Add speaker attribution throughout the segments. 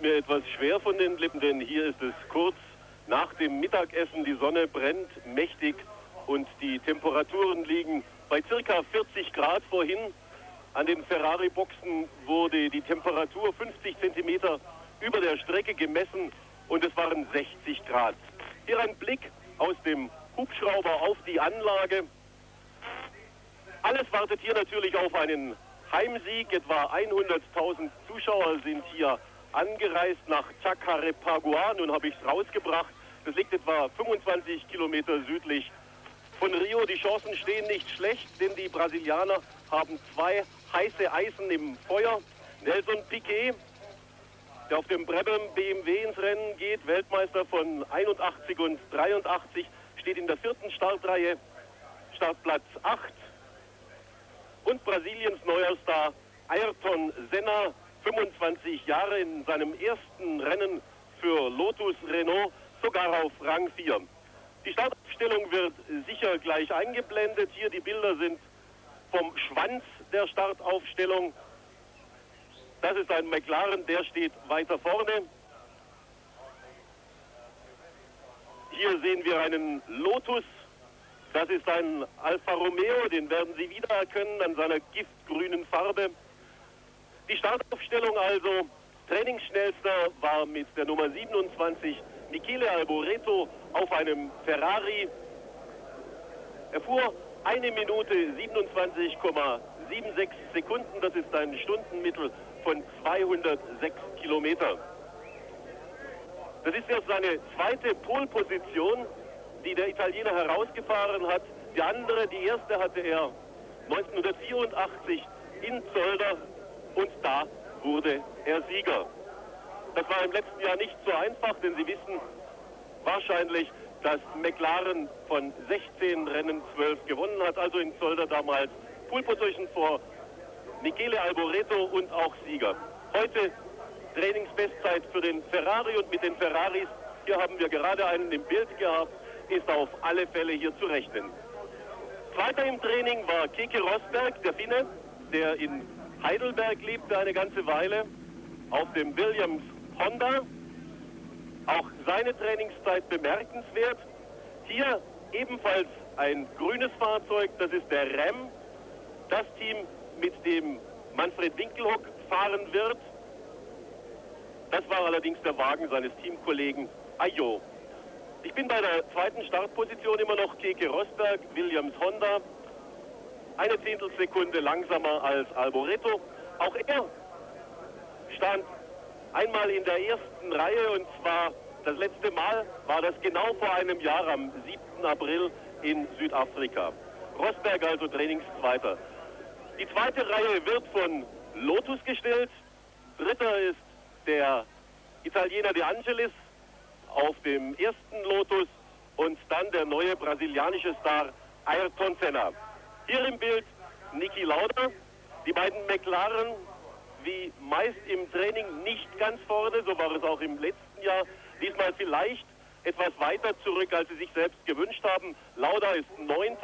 Speaker 1: mir etwas schwer von den Lippen, denn hier ist es kurz nach dem Mittagessen. Die Sonne brennt mächtig und die Temperaturen liegen bei circa 40 Grad. Vorhin an den Ferrari-Boxen wurde die Temperatur 50 Zentimeter über der Strecke gemessen und es waren 60 Grad. Hier ein Blick aus dem Hubschrauber auf die Anlage. Alles wartet hier natürlich auf einen Heimsieg. Etwa 100.000 Zuschauer sind hier angereist nach Jacarepaguá. Nun habe ich es rausgebracht. Das liegt etwa 25 Kilometer südlich von Rio. Die Chancen stehen nicht schlecht, denn die Brasilianer haben zwei heiße Eisen im Feuer. Nelson Piquet, der auf dem Brabham BMW ins Rennen geht, Weltmeister von 81 und 83, steht in der vierten Startreihe, Startplatz 8. Und Brasiliens neuer Star Ayrton Senna, 25 Jahre, in seinem ersten Rennen für Lotus Renault, sogar auf Rang 4. Die Startaufstellung wird sicher gleich eingeblendet. Hier die Bilder sind vom Schwanz der Startaufstellung. Das ist ein McLaren, der steht weiter vorne. Hier sehen wir einen Lotus. Das ist ein Alfa Romeo, den werden Sie wiedererkennen an seiner giftgrünen Farbe. Die Startaufstellung also, Trainingsschnellster war mit der Nummer 27 Michele Alboreto auf einem Ferrari. Er fuhr 1 Minute 27,76 Sekunden, das ist ein Stundenmittel von 206 Kilometer. Das ist erst seine zweite Pole-Position, die der Italiener herausgefahren hat. Die andere, die erste, hatte er 1984 in Zolder und da wurde er Sieger. Das war im letzten Jahr nicht so einfach, denn Sie wissen wahrscheinlich, dass McLaren von 16 Rennen 12 gewonnen hat, also in Zolder damals Pole Position vor Michele Alboreto und auch Sieger. Heute Trainingsbestzeit für den Ferrari und mit den Ferraris, hier haben wir gerade einen im Bild gehabt, ist auf alle Fälle hier zu rechnen. Zweiter im Training war Keke Rosberg, der Finne, der in Heidelberg lebte eine ganze Weile, auf dem Williams Honda. Auch seine Trainingszeit bemerkenswert. Hier ebenfalls ein grünes Fahrzeug, das ist der Rem, das Team, mit dem Manfred Winkelhock fahren wird. Das war allerdings der Wagen seines Teamkollegen Ayo. Ich bin bei der zweiten Startposition immer noch Keke Rosberg, Williams Honda. Eine Zehntelsekunde langsamer als Alboreto. Auch er stand einmal in der ersten Reihe und zwar das letzte Mal war das genau vor einem Jahr am 7. April in Südafrika. Rosberg also Trainingszweiter. Die zweite Reihe wird von Lotus gestellt. Dritter ist der Italiener De Angelis auf dem ersten Lotus und dann der neue brasilianische Star Ayrton Senna. Hier im Bild Niki Lauda, die beiden McLaren wie meist im Training nicht ganz vorne, so war es auch im letzten Jahr, diesmal vielleicht etwas weiter zurück, als sie sich selbst gewünscht haben. Lauda ist 9.,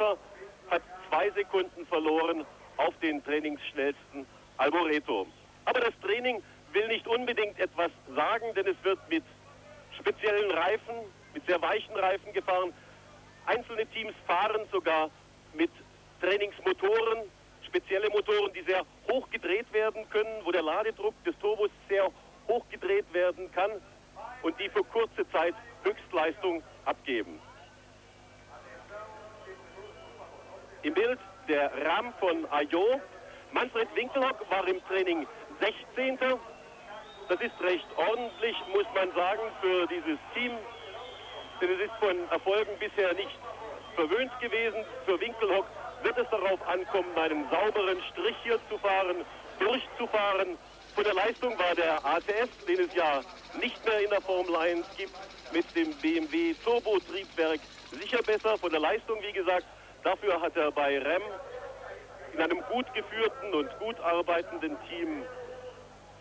Speaker 1: hat 2 Sekunden verloren auf den trainingsschnellsten Alboreto. Aber das Training will nicht unbedingt etwas sagen, denn es wird mit speziellen Reifen, mit sehr weichen Reifen gefahren. Einzelne Teams fahren sogar mit Trainingsmotoren, spezielle Motoren, die sehr hoch gedreht werden können, wo der Ladedruck des Turbos sehr hoch gedreht werden kann und die für kurze Zeit Höchstleistung abgeben. Im Bild der Ram von Ayo. Manfred Winkelhock war im Training 16. Das ist recht ordentlich, muss man sagen, für dieses Team. Denn es ist von Erfolgen bisher nicht verwöhnt gewesen. Für Winkelhock wird es darauf ankommen, einen sauberen Strich hier zu fahren, durchzufahren. Von der Leistung war der ATS, den es ja nicht mehr in der Formel 1 gibt, mit dem BMW Turbo-Triebwerk sicher besser. Von der Leistung, wie gesagt, dafür hat er bei Rem in einem gut geführten und gut arbeitenden Team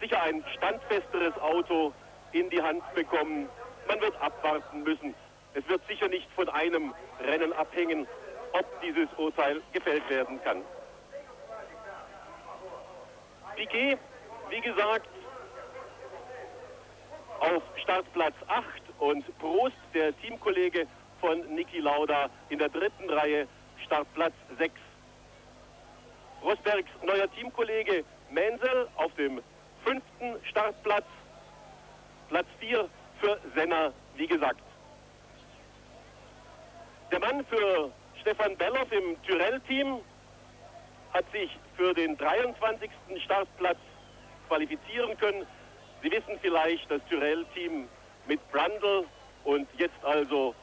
Speaker 1: sicher ein standfesteres Auto in die Hand bekommen. Man wird abwarten müssen. Es wird sicher nicht von einem Rennen abhängen, ob dieses Urteil gefällt werden kann. Piquet, wie gesagt, auf Startplatz 8 und Prost, der Teamkollege von Niki Lauda, in der dritten Reihe, Startplatz 6. Rosbergs neuer Teamkollege Menzel auf dem 5. Startplatz, Platz 4 für Senna, wie gesagt. Der Mann für Stefan Belloff im Tyrrell-Team hat sich für den 23. Startplatz qualifizieren können. Sie wissen vielleicht, das Tyrrell-Team mit Brundle und jetzt also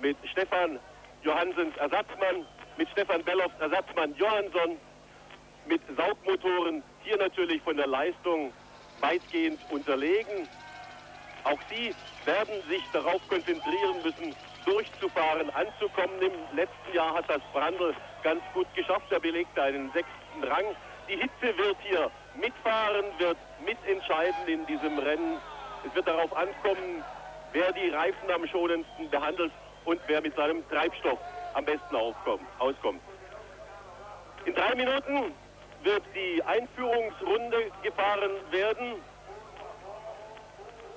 Speaker 1: mit Stefan Johanssens Ersatzmann, mit Stefan Belloffs Ersatzmann Johansson, mit Saugmotoren, hier natürlich von der Leistung weitgehend unterlegen. Auch sie werden sich darauf konzentrieren müssen, durchzufahren, anzukommen. Im letzten Jahr hat das Brundle ganz gut geschafft, er belegte einen 6. Rang. Die Hitze wird hier mitfahren, wird mitentscheiden in diesem Rennen. Es wird darauf ankommen, wer die Reifen am schonendsten behandelt und wer mit seinem Treibstoff am besten auskommt. In 3 Minuten wird die Einführungsrunde gefahren werden.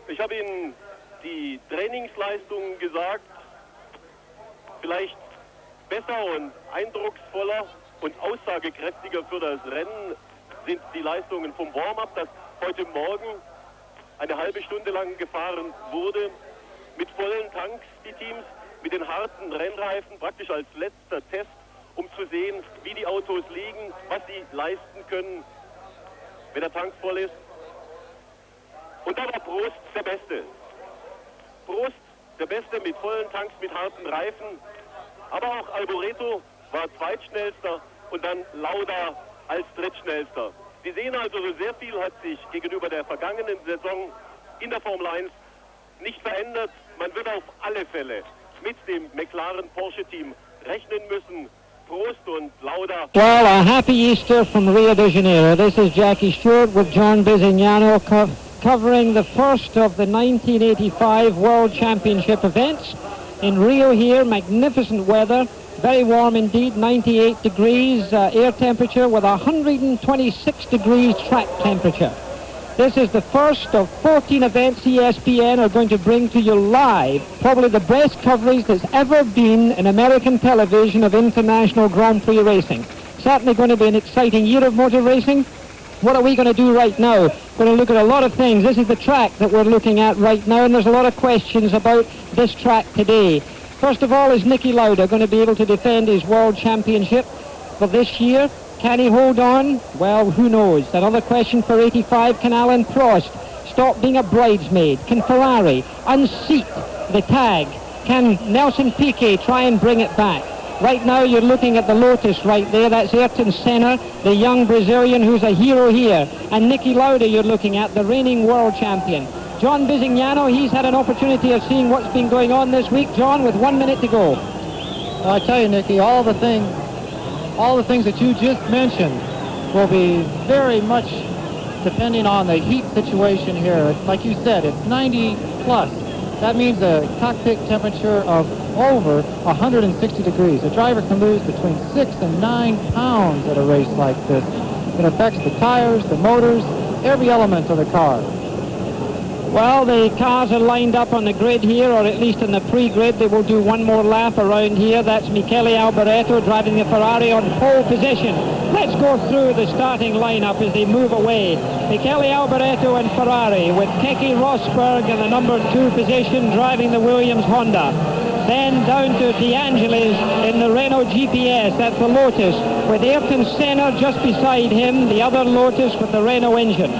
Speaker 1: Ich habe Ihnen die Trainingsleistungen gesagt. Vielleicht besser und eindrucksvoller und aussagekräftiger für das Rennen sind die Leistungen vom Warm-up, das heute Morgen eine halbe Stunde lang gefahren wurde. Mit vollen Tanks die Teams, mit den harten Rennreifen, praktisch als letzter Test, um zu sehen, wie die Autos liegen, was sie leisten können, wenn der Tank voll ist. Und da war Prost der Beste. Prost der Beste mit vollen Tanks, mit harten Reifen. Aber auch Alboreto war zweitschnellster und dann Lauda als drittschnellster. Sie sehen also, so sehr viel hat sich gegenüber der vergangenen Saison in der Formel 1 nicht verändert. Man wird auf alle Fälle mit dem McLaren Porsche Team rechnen müssen. Prost und Lauda.
Speaker 2: Well, a happy Easter from Rio de Janeiro. This is Jackie Stewart with John Bisignano covering the first of the 1985 World Championship events in Rio here. Magnificent weather, very warm indeed, 98 degrees air temperature with 126 degrees track temperature. This is the first of 14 events ESPN are going to bring to you live. Probably the best coverage that's ever been in American television of international Grand Prix racing. Certainly going to be an exciting year of motor racing. What are we going to do right now? We're going to look at a lot of things. This is the track that we're looking at right now, and there's a lot of questions about this track today. First of all, is Niki Lauda going to be able to defend his World Championship for this year? Can he hold on? Well, who knows? Another question for 85, can Alain Prost stop being a bridesmaid? Can Ferrari unseat the tag? Can Nelson Piquet try and bring it back? Right now you're looking at the Lotus right there. That's Ayrton Senna, the young Brazilian who's a hero here. And Niki Lauda you're looking at, the reigning world champion. John Bisignano, he's had an opportunity of seeing what's been going on this week. John, with 1 minute to go.
Speaker 3: Well, I tell you, Nicky, all the things that you just mentioned will be very much depending on the heat situation here. Like you said, it's 90 plus. That means a cockpit temperature of over 160 degrees. A driver can lose between 6 and 9 pounds at a race like this. It affects the tires, the motors, every element of the car.
Speaker 2: Well, the cars are lined up on the grid here, or at least in the pre-grid. They will do one more lap around here. That's Michele Alboreto driving the Ferrari on pole position. Let's go through the starting lineup as they move away. Michele Alboreto and Ferrari with Keke Rosberg in the number 2 position driving the Williams Honda. Then down to De Angelis in the Renault GPS, that's the Lotus, with Ayrton Senna just beside him, the other Lotus with the Renault engine.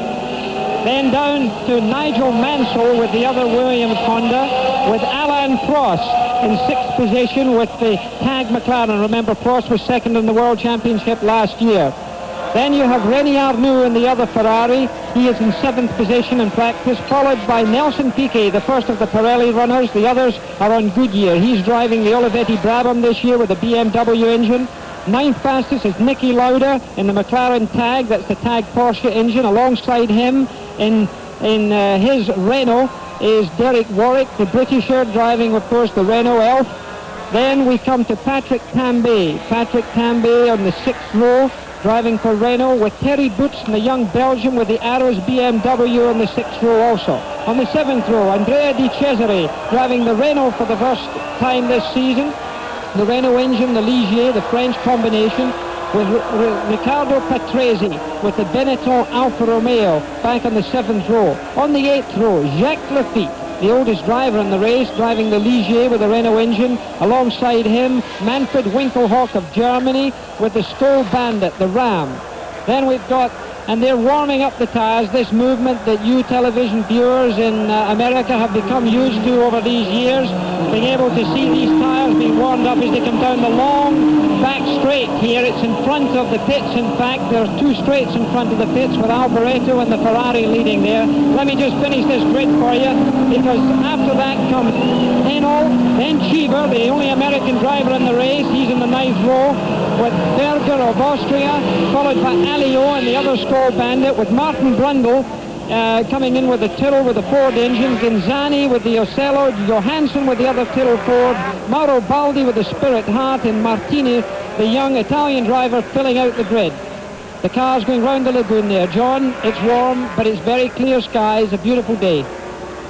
Speaker 2: Then down to Nigel Mansell with the other Williams Honda, with Alain Prost in 6th position with the Tag McLaren. Remember, Prost was 2nd in the World Championship last year. Then you have René Arnoux in the other Ferrari. He is in 7th position in practice, followed by Nelson Piquet, the first of the Pirelli runners. The others are on Goodyear. He's driving the Olivetti Brabham this year with the BMW engine. 9th fastest is Niki Lauda in the McLaren Tag. That's the Tag Porsche engine. Alongside him in his Renault is Derek Warwick, the Britisher, driving, of course, the Renault Elf. Then we come to Patrick Tambay. Patrick Tambay on the 6th row, driving for Renault, with Terry Boutsen, the young Belgian with the Arrows BMW on the 6th row also. On the 7th row, Andrea Di Cesare driving the Renault for the first time this season. The Renault engine, the Ligier, the French combination, with Riccardo Patrese with the Benetton Alfa Romeo back on the 7th row. On the 8th row, Jacques Lafitte, the oldest driver in the race, driving the Ligier with the Renault engine. Alongside him, Manfred Winkelhock of Germany with the Skoal Bandit, the Ram. Then we've got, and they're warming up the tyres, this movement that you television viewers in America have become used to over these years, being able to see these tyres being warmed up as they come down the long back straight here. It's in front of the pits, in fact. There are two straights in front of the pits with Alboreto and the Ferrari leading there. Let me just finish this grid for you, because after that comes Henol, then Cheever, the only American driver in the race. He's in the 9th row, with Berger of Austria, followed by Alliot and the other Skoal Bandit, with Martin Brundle coming in with the Tyrrell with the Ford engine, Ginzani with the Ocello, Johansson with the other Tyrrell Ford, Mauro Baldi with the Spirit Heart, and Martini, the young Italian driver, filling out the grid. The car's going round the lagoon there. John, it's warm, but it's very clear skies, a beautiful day.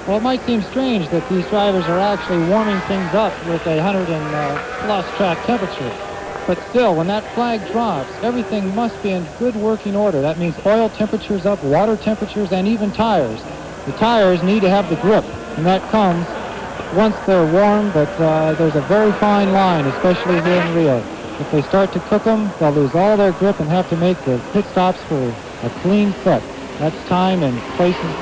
Speaker 3: Well, it might seem strange that these drivers are actually warming things up with a 100 and plus track temperature. But still, when that flag drops, everything must be in good working order. That means oil temperatures up, water temperatures, and even tires. The tires need to have the grip, and that comes once they're warm, but there's a very fine line, especially here in Rio. If they start to cook them, they'll lose all their grip and have to make the pit stops for a clean set. That's time and places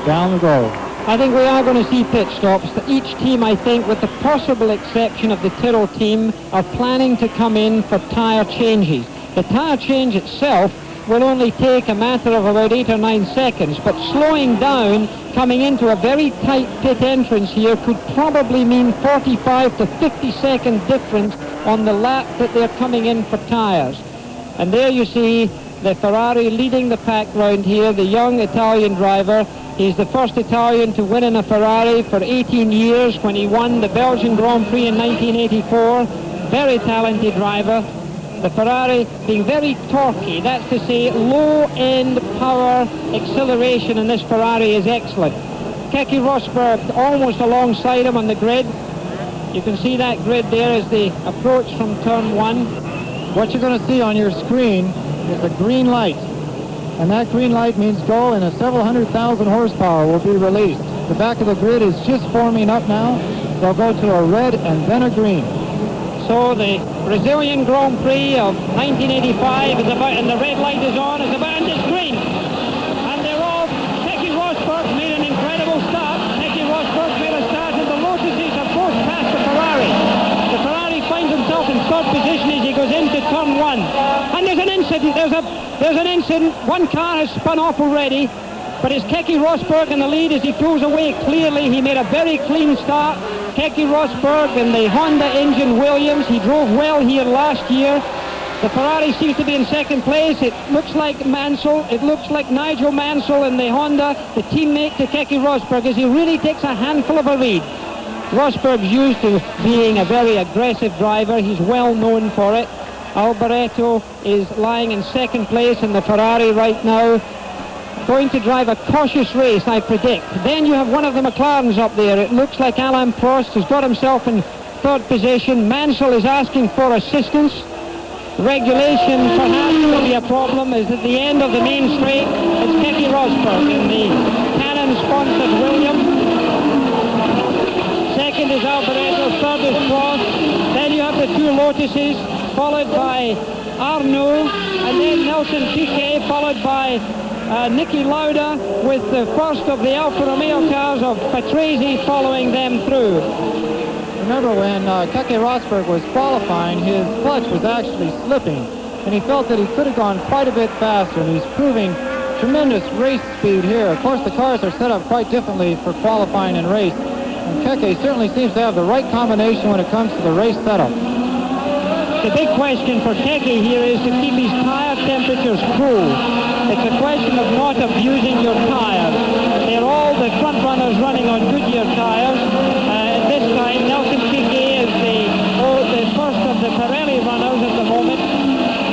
Speaker 3: down the road.
Speaker 2: I think we are going to see pit stops. Each team, I think, with the possible exception of the Tyrrell team, are planning to come in for tyre changes. The tyre change itself will only take a matter of about 8 or 9 seconds, but slowing down, coming into a very tight pit entrance here, could probably mean 45 to 50 second difference on the lap that they're coming in for tyres. And there you see the Ferrari leading the pack round here, the young Italian driver. He's the first Italian to win in a Ferrari for 18 years when he won the Belgian Grand Prix in 1984. Very talented driver. The Ferrari being very torquey, that's to say low-end power acceleration in this Ferrari is excellent. Keke Rosberg almost alongside him on the grid. You can see that grid there as they approach from turn 1.
Speaker 3: What you're going to see on your screen is a green light. And that green light means go, and several 100,000 horsepower will be released. The back of the grid is just forming up now. They'll go to a red and then a green.
Speaker 2: So the Brazilian Grand Prix of 1985 is about, and the red light is on, is about, and it's green. And they're off. Keke Rosberg made an incredible start. Keke Rosberg made a start, and the Lotuses have both passed the Ferrari. The Ferrari finds himself in 3rd position as he goes into turn 1. And there's an incident. There's an incident. One car has spun off already, but it's Keke Rosberg in the lead as he pulls away clearly. He made a very clean start. Keke Rosberg in the Honda engine Williams. He drove well here last year. The Ferrari seems to be in 2nd place. It looks like Mansell. It looks like Nigel Mansell in the Honda, the teammate to Keke Rosberg, as he really takes a handful of a lead. Rosberg's used to being a very aggressive driver. He's well known for it. Alboreto is lying in 2nd place in the Ferrari right now, going to drive a cautious race, I predict. Then you have one of the McLarens up there. It looks like Alain Prost has got himself in 3rd position. Mansell is asking for assistance. Regulation perhaps will be a problem, as at the end of the main straight, it's Keke Rosberg in the Canon-sponsored Williams. 2nd is Alboreto, 3rd is Prost. Then you have the 2 Lotuses, followed by Arnoux, and then Nelson Piquet, followed by Niki Lauda, with the first of the Alfa Romeo cars of Patrese following them through.
Speaker 3: Remember when Keke Rosberg was qualifying, his clutch was actually slipping, and he felt that he could have gone quite a bit faster, and he's proving tremendous race speed here. Of course, the cars are set up quite differently for qualifying and race, and Keke certainly seems to have the right combination when it comes to the race setup.
Speaker 2: The big question for Keke here is to keep his tyre temperatures cool. It's a question of not abusing your tyres. They're all the front runners running on Goodyear tyres. At this time, Nelson Piquet is the first of the Pirelli runners at the moment.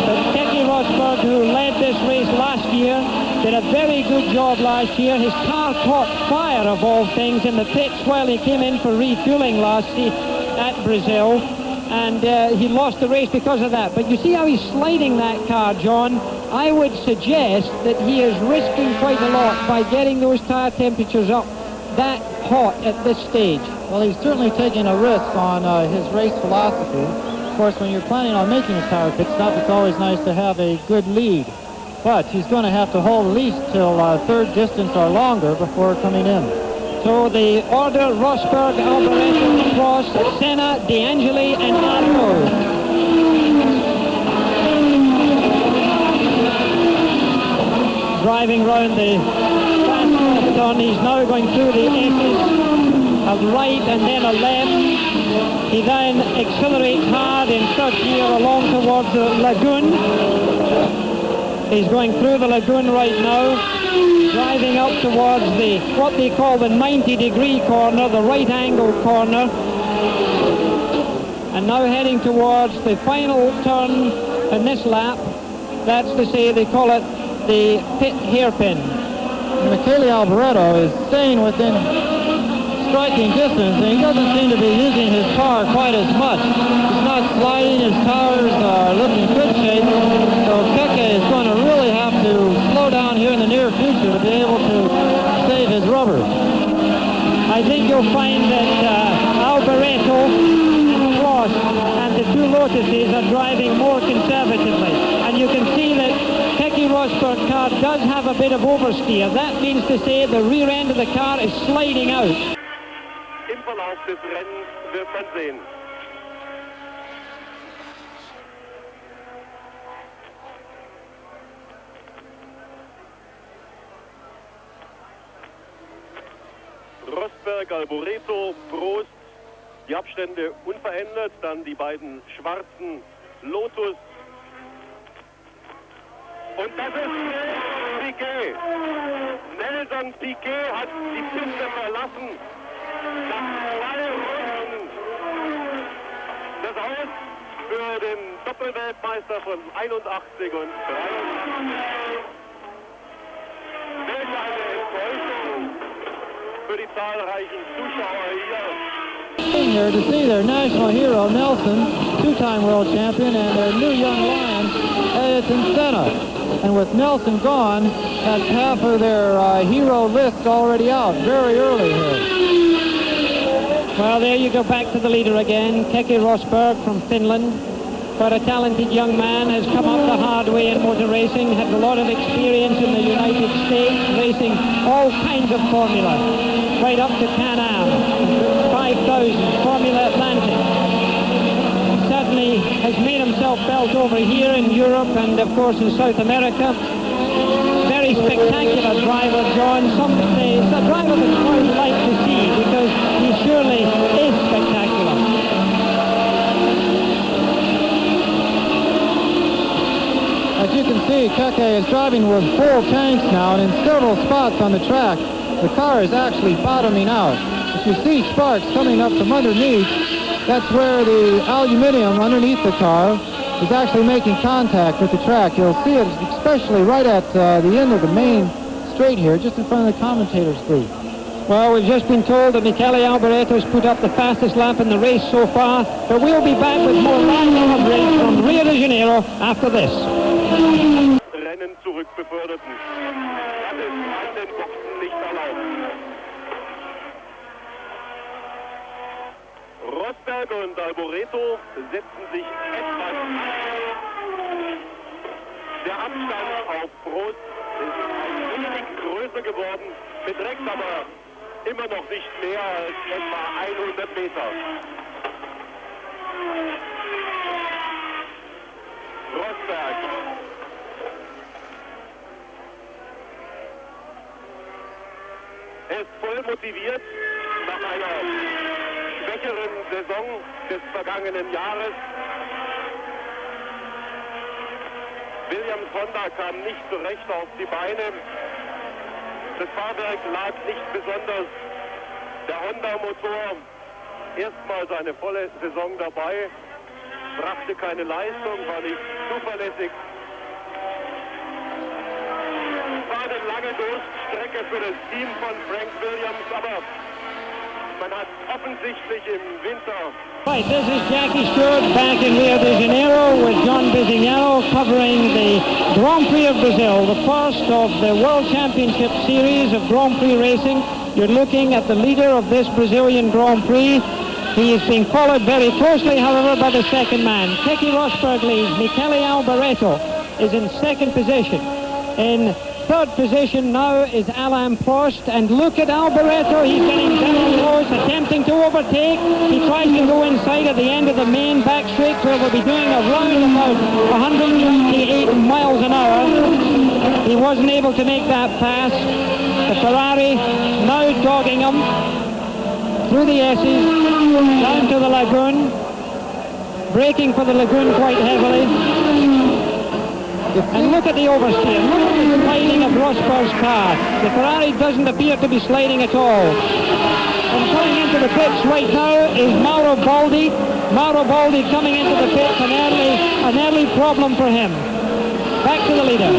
Speaker 2: But Keke Rosberg, who led this race last year, did a very good job last year. His car caught fire, of all things, in the pits while he came in for refueling at Brazil, and he lost the race because of that. But you see how he's sliding that car, John? I would suggest that he is risking quite a lot by getting those tire temperatures up that hot at this stage.
Speaker 3: Well, he's certainly taking a risk on his race philosophy. Of course, when you're planning on making a tire pit stop, it's always nice to have a good lead. But he's going to have to hold at least till third distance or longer before coming in.
Speaker 2: So the order: Rosberg, Alboreto, Prost, Senna, De Angeli, and Arnaud. Driving round the fast turn, he's now going through the S's, a right and then a left. He then accelerates hard in third gear along towards the lagoon. He's going through the lagoon right now, driving up towards what they call the 90-degree corner, the right angle corner, and now heading towards the final turn in this lap. That's to say, they call it the pit hairpin.
Speaker 3: Michele Alboreto is staying within striking distance, and he doesn't seem to be using his car quite as much. He's not sliding, his tires are looking in good shape, so Keke is going to really have to slow down here in the near future to be able to save his rubber.
Speaker 2: I think you'll find that Alboreto and Prost and the two Lotuses are driving more conservatively, and you can see that Keke Rosberg car does have a bit of oversteer. That means to say the rear end of the car is sliding out.
Speaker 1: Im Verlauf des Rennens wird man sehen. Rosberg, Alboreto, Prost, die Abstände unverändert, dann die beiden schwarzen Lotus. Und das ist Piquet. Nelson Piquet hat die Piste verlassen. Nach 2 Runden. Das Aus für den Doppelweltmeister von 81 und 83. Welch eine Enttäuschung für die zahlreichen Zuschauer hier.
Speaker 3: Here to see their national hero Nelson, two-time world champion, and their new young lion, Ayrton Senna. And with Nelson gone, that's half of their hero list already out very early here.
Speaker 2: Well, there you go, back to the leader again, Keke Rosberg from Finland. Quite a talented young man, has come up the hard way in motor racing, had a lot of experience in the United States, racing all kinds of formula, right up to Can-Am, 5,000, Formula Atlantic. Certainly has made himself felt over here in Europe and of course in South America. Very spectacular driver, John. Some say it's a driver that I would like to see because he surely is spectacular.
Speaker 3: As you can see, Keke is driving with full tanks now, and in several spots on the track, the car is actually bottoming out. If you see sparks coming up from underneath, that's where the aluminum underneath the car is actually making contact with the track. You'll see it especially right at the end of the main straight here, just in front of the commentator's booth.
Speaker 2: Well, we've just been told that Michele Alboreto's put up the fastest lap in the race so far, but we'll be back with more live coverage from Rio de Janeiro after this.
Speaker 1: Rennen zurückbeförderten. Das ist an den Boxen nicht erlaubt. Rosberg und Alboreto setzen sich etwas an. Der Abstand auf Prost ist ein wenig größer geworden, beträgt aber immer noch nicht mehr als etwa 100 Meter. Rosberg. Er ist voll motiviert nach einer schwächeren Saison des vergangenen Jahres. Williams Honda kam nicht zurecht auf die Beine. Das Fahrwerk lag nicht besonders. Der Honda-Motor erstmals eine volle Saison dabei, brachte keine Leistung, war nicht zuverlässig. War den lange Durststrecke für das Team von Frank Williams, aber man hat offensichtlich im Winter...
Speaker 2: Right, this is Jackie Stewart back in Rio de Janeiro with John Bizignano covering the Grand Prix of Brazil, the first of the World Championship series of Grand Prix racing. You're looking at the leader of this Brazilian Grand Prix. He is being followed very closely, however, by the second man. Keke Rosberg leads. Michele Alboreto is in second position. In third position now is Alain Prost, and look at Alboreto. He's getting very close, attempting to overtake. He tries to go inside at the end of the main back straight, where we'll be doing a round about 128 miles an hour. He wasn't able to make that pass. The Ferrari now dogging him through the S's, down to the lagoon, braking for the lagoon quite heavily. And look at the oversteer. Look at the sliding of Rosberg's car. The Ferrari doesn't appear to be sliding at all. And coming into the pits right now is Mauro Baldi. Mauro Baldi coming into the pits, an early problem for him. Back to the leader.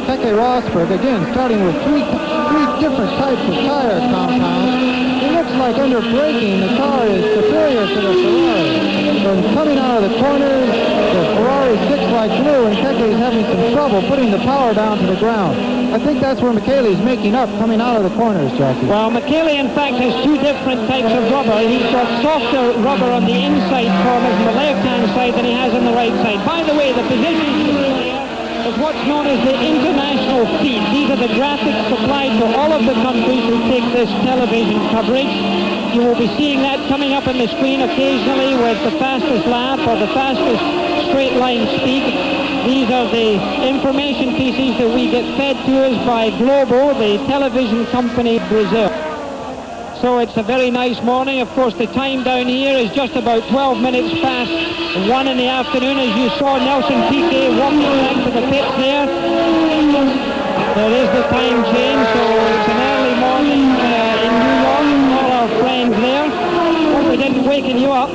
Speaker 3: Keke Rosberg, again, starting with three different types of tire compounds. It looks like under braking, the car is superior to the Ferrari. And coming out of the corners, the Ferrari sticks like glue, and Keke is having some trouble putting the power down to the ground. I think that's where Michele is making up, coming out of the corners, Jackie.
Speaker 2: Well, Michele, in fact, has two different types of rubber. He's got softer rubber on the inside corners on the left-hand side than he has on the right side. By the way, the position is what's known as the international feed. These are the graphics supplied to all of the countries who take this television coverage. You will be seeing that coming up on the screen occasionally with the fastest lap or the fastest straight line speed. These are the information pieces that we get fed to us by Globo, the television company Brazil. So it's a very nice morning. Of course, the time down here is just about 12 minutes past 1 in the afternoon, as you saw Nelson Piquet walking back to the pits there. There is the time change, so it's an early morning in New York. All our friends there. Hope we didn't waken you up.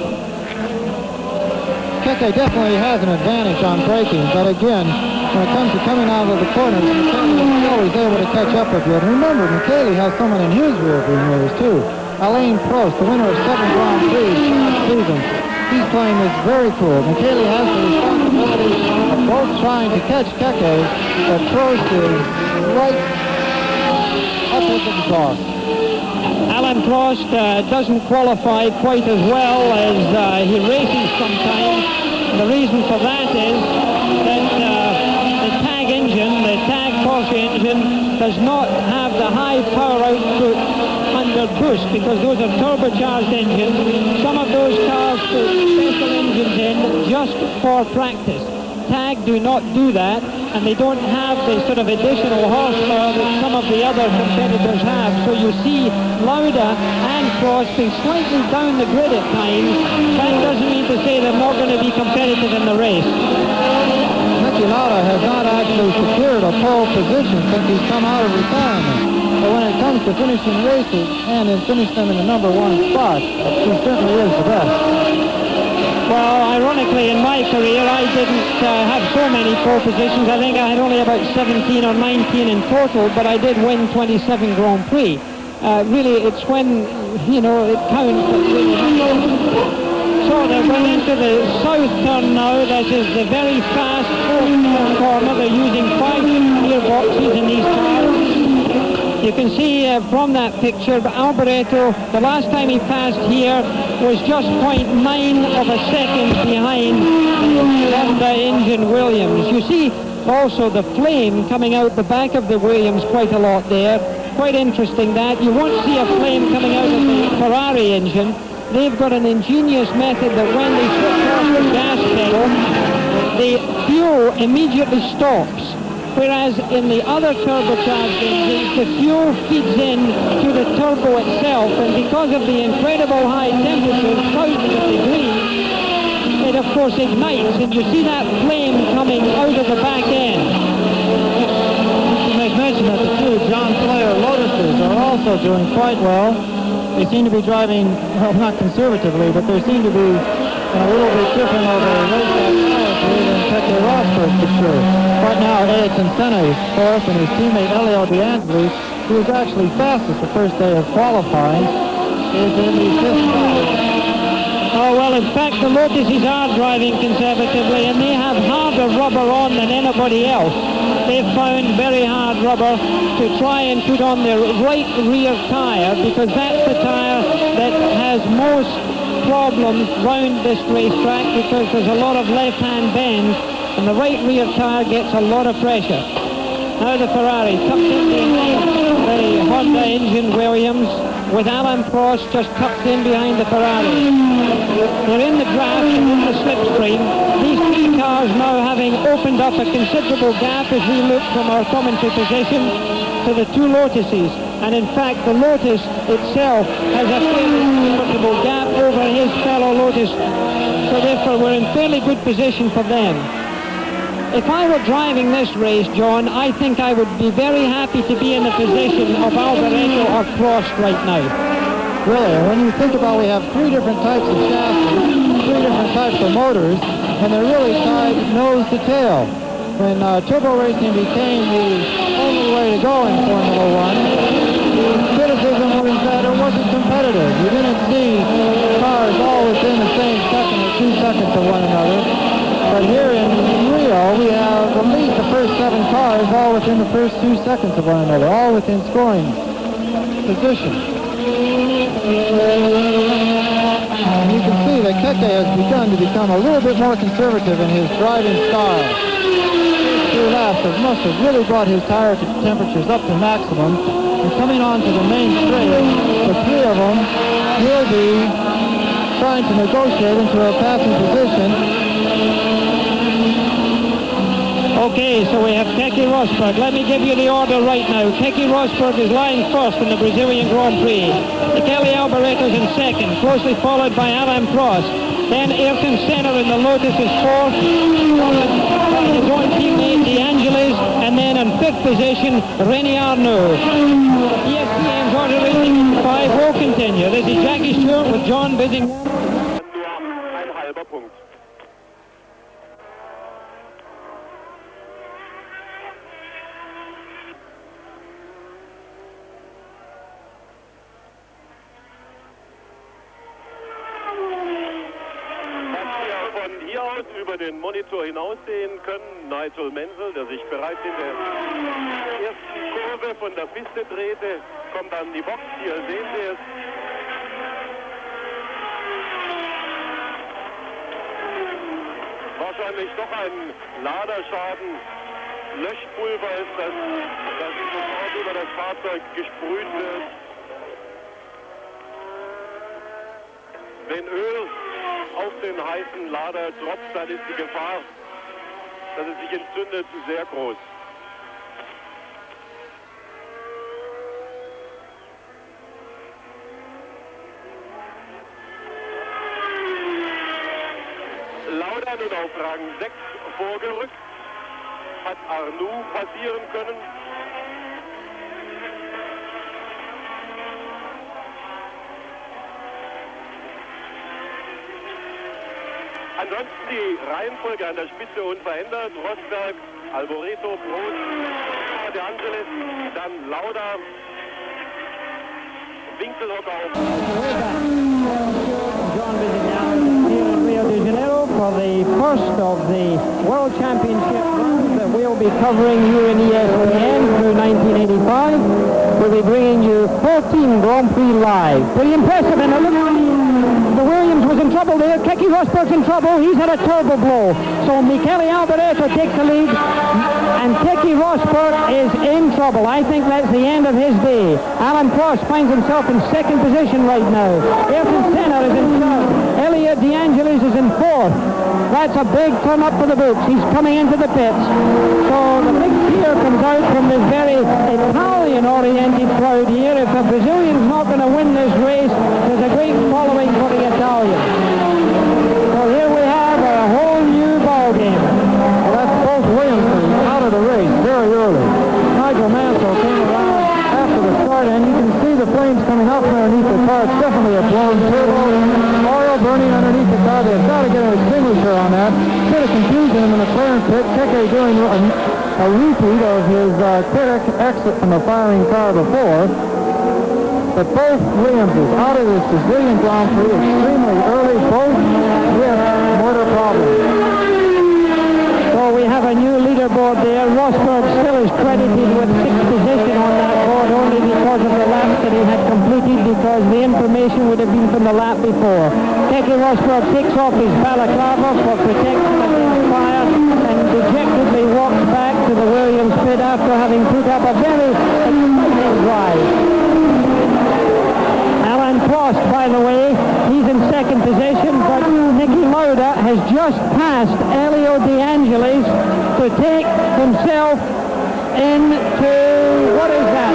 Speaker 3: Keke definitely has an advantage on braking, but again, when it comes to coming out of the corners, Michele is always able to catch up a bit. Remember, Michele has someone in his rearview mirrors too. Alain Prost, the winner of 7 Grand Prix last season. He's playing this very cool. Michele has the responsibility of both trying to catch Keke, but Prost is right up at the exhaust.
Speaker 2: Alain Prost doesn't qualify quite as well as he races sometimes. The reason for that is that the TAG engine, the TAG Porsche engine, does not have the high power output under boost, because those are turbocharged engines. Some of those cars put special engines in just for practice. TAG do not do that, and they don't have the sort of additional horsepower that some of the other competitors have. So you see Lauda and Prost being slightly down the grid at times. That doesn't mean to say they're not going to be competitive in the race.
Speaker 3: Niki Lauda has not actually secured a pole position since he's come out of retirement. But when it comes to finishing races and then finish them in the number 1 spot, he certainly is the best.
Speaker 2: Well, ironically, in my career, I didn't have so many pole positions. I think I had only about 17 or 19 in total, but I did win 27 Grand Prix. Really, it's when, you know, it counts. So they're going into the south turn now. That is the very fast fourth corner. They're using 5 gearboxes in these cars. You can see from that picture, Alboreto, the last time he passed here, was just 0.9 of a second behind the Honda engine Williams. You see also the flame coming out the back of the Williams quite a lot there. Quite interesting that. You won't see a flame coming out of the Ferrari engine. They've got an ingenious method that when they switch off the gas pedal, the fuel immediately stops. Whereas in the other turbocharged engines, the fuel feeds in to the turbo itself, and because of the incredible high temperatures, thousands of degrees, it of course ignites, and you see that flame coming out of the back end.
Speaker 3: To make mention that the 2 John Player Lotuses are also doing quite well. They seem to be driving, well, not conservatively, but they seem to be a little bit different over the racetrack than Keke Rosberg for sure. But now Ayrton Senna is fourth, and his teammate Elio De Angelis, who was actually fastest the first day of qualifying, is in the fifth spot.
Speaker 2: Oh, well, in fact, the Lotuses are driving conservatively, and they have harder rubber on than anybody else. They've found very hard rubber to try and put on their right rear tyre, because that's the tyre that has most problems round this racetrack, because there's a lot of left-hand bends, and the right rear tyre gets a lot of pressure. Now the Ferrari tucked in behind the Honda engine Williams, with Alain Prost just tucked in behind the Ferrari. They're in the draft and in the slipstream. These three cars now having opened up a considerable gap as we look from our commentary position to the two Lotuses. And in fact, the Lotus itself has a fairly comfortable gap over his fellow Lotus. So therefore, we're in fairly good position for them. If I were driving this race, John, I think I would be very happy to be in the position of Alboreto or Prost right now.
Speaker 3: Really, when you think about we have three different types of chassis, three different types of motors, and they're really tied nose to tail. When turbo racing became the only way to go in Formula One, the criticism was that it wasn't competitive. You didn't see cars all within the same second or 2 seconds of one another. But here in Rio, we have at least the first 7 cars all within the first 2 seconds of one another, all within scoring position. And you can see that Keke has begun to become a little bit more conservative in his driving style. These 2 laps must have really brought his tire temperatures up to maximum. And coming on to the main straight, the 3 of them will be trying to negotiate into a passing position.
Speaker 2: Okay, so we have Keke Rosberg. Let me give you the order right now. Keke Rosberg is lying first in the Brazilian Grand Prix. Michele Alboreto's in second, closely followed by Alain Prost. Then Ayrton Senna in the Lotus is fourth, followed by his own teammate De Angelis, and then in fifth position, René Arnoux. ESPN's order racing 5 will continue. This is Jackie Stewart with John Bissinger.
Speaker 1: Nur ein halber Punkt. Über den Monitor hinaus sehen können, Nigel Mansell, der sich bereits in der ersten Kurve von der Piste drehte, kommt an die Box, hier sehen Sie es. Wahrscheinlich doch ein Laderschaden. Löschpulver ist das sofort über das Fahrzeug gesprüht wird. Wenn Öl auf den heißen Lader tropft, dann ist die Gefahr, dass es sich entzündet, sehr groß. Lauda nun auf Rang 6 vorgerückt, hat Arnoux passieren können. Ansonsten die Reihenfolge an der Spitze unverändert. Rosberg, Alboreto, Prost, De Angelis, dann Lauda, Winkelhock auf.
Speaker 2: John Bissinger here in Rio de Janeiro for the first of the World Championship runs that we'll be covering here in ESPN through 1985. We'll be bringing you 14 Grand Prix live. Pretty impressive, and look, the Williams was in trouble there. Keke Rosberg's in trouble. He's had a turbo blow. So Michele Alboreto takes the lead, and Keke Rosberg is in trouble. I think that's the end of his day. Alain Prost finds himself in second position right now. Ayrton Senna is in third. Elio De Angelis is in fourth. That's a big turn up for the books. He's coming into the pits. So the big cheer comes out from this very Italian-oriented crowd here. If the Brazilian's not going to win this race, there's a great following for the Italians. So here we have a whole new ball game.
Speaker 3: Well, that's both Williams out of the race very early. Nigel Mansell came around after the start, and you can see the flames coming up underneath the car. It's definitely a blown turbo. Oil burning underneath the car. They've got to get an extinguisher on that. Bit of confusion in the McLaren pit. Keke doing a repeat of his quick exit from the firing car before. But both Williamses out of this Brazilian Grand Prix extremely early, both with motor problems.
Speaker 2: So we have a new leaderboard there. Rosberg still is credited with 6th position on that board only because of the laps that he had completed, because the information would have been from the lap before. Keke Rosberg takes off his balaclava for protection against fire and dejectedly walks back to the Williams pit after having put up a very exciting drive. Alan Prost, by the way, he's in 2nd position, but Niki Lauda has just passed Elio De Angelis to take himself into, what is that?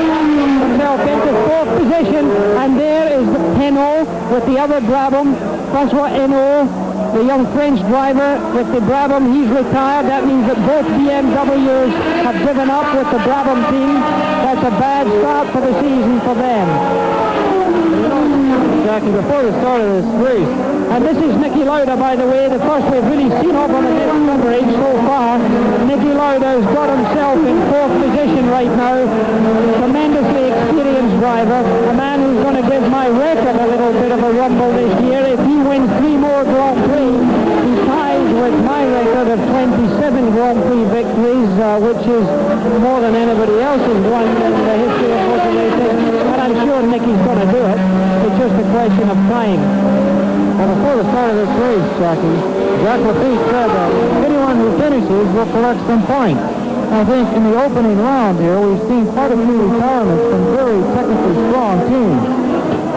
Speaker 2: Himself into 4th position, and there is the Pinot with the other Brabham, Francois Hinault, the young French driver with the Brabham. He's retired. That means that both BMWs have given up with the Brabham team. That's a bad start for the season for them.
Speaker 3: Jackie, before the start of this race.
Speaker 2: And this is Niki Lauda, by the way, the first we've really seen of on the coverage so far. Niki Lauda has got himself in 4th position right now. Tremendously experienced driver, a man who's going to give my record a little bit of a rumble this year. If he wins 3 more Grand Prix, he ties with my record of 27 Grand Prix victories, which is more than anybody else has won in the history of motor racing. And I'm sure Niki's going to do it. It's just a question of time.
Speaker 3: Well, before the start of this race, Jackie, Jacques Lafitte said that anyone who finishes will collect some points. I think in the opening round here, we've seen quite a few retirements from very technically strong teams.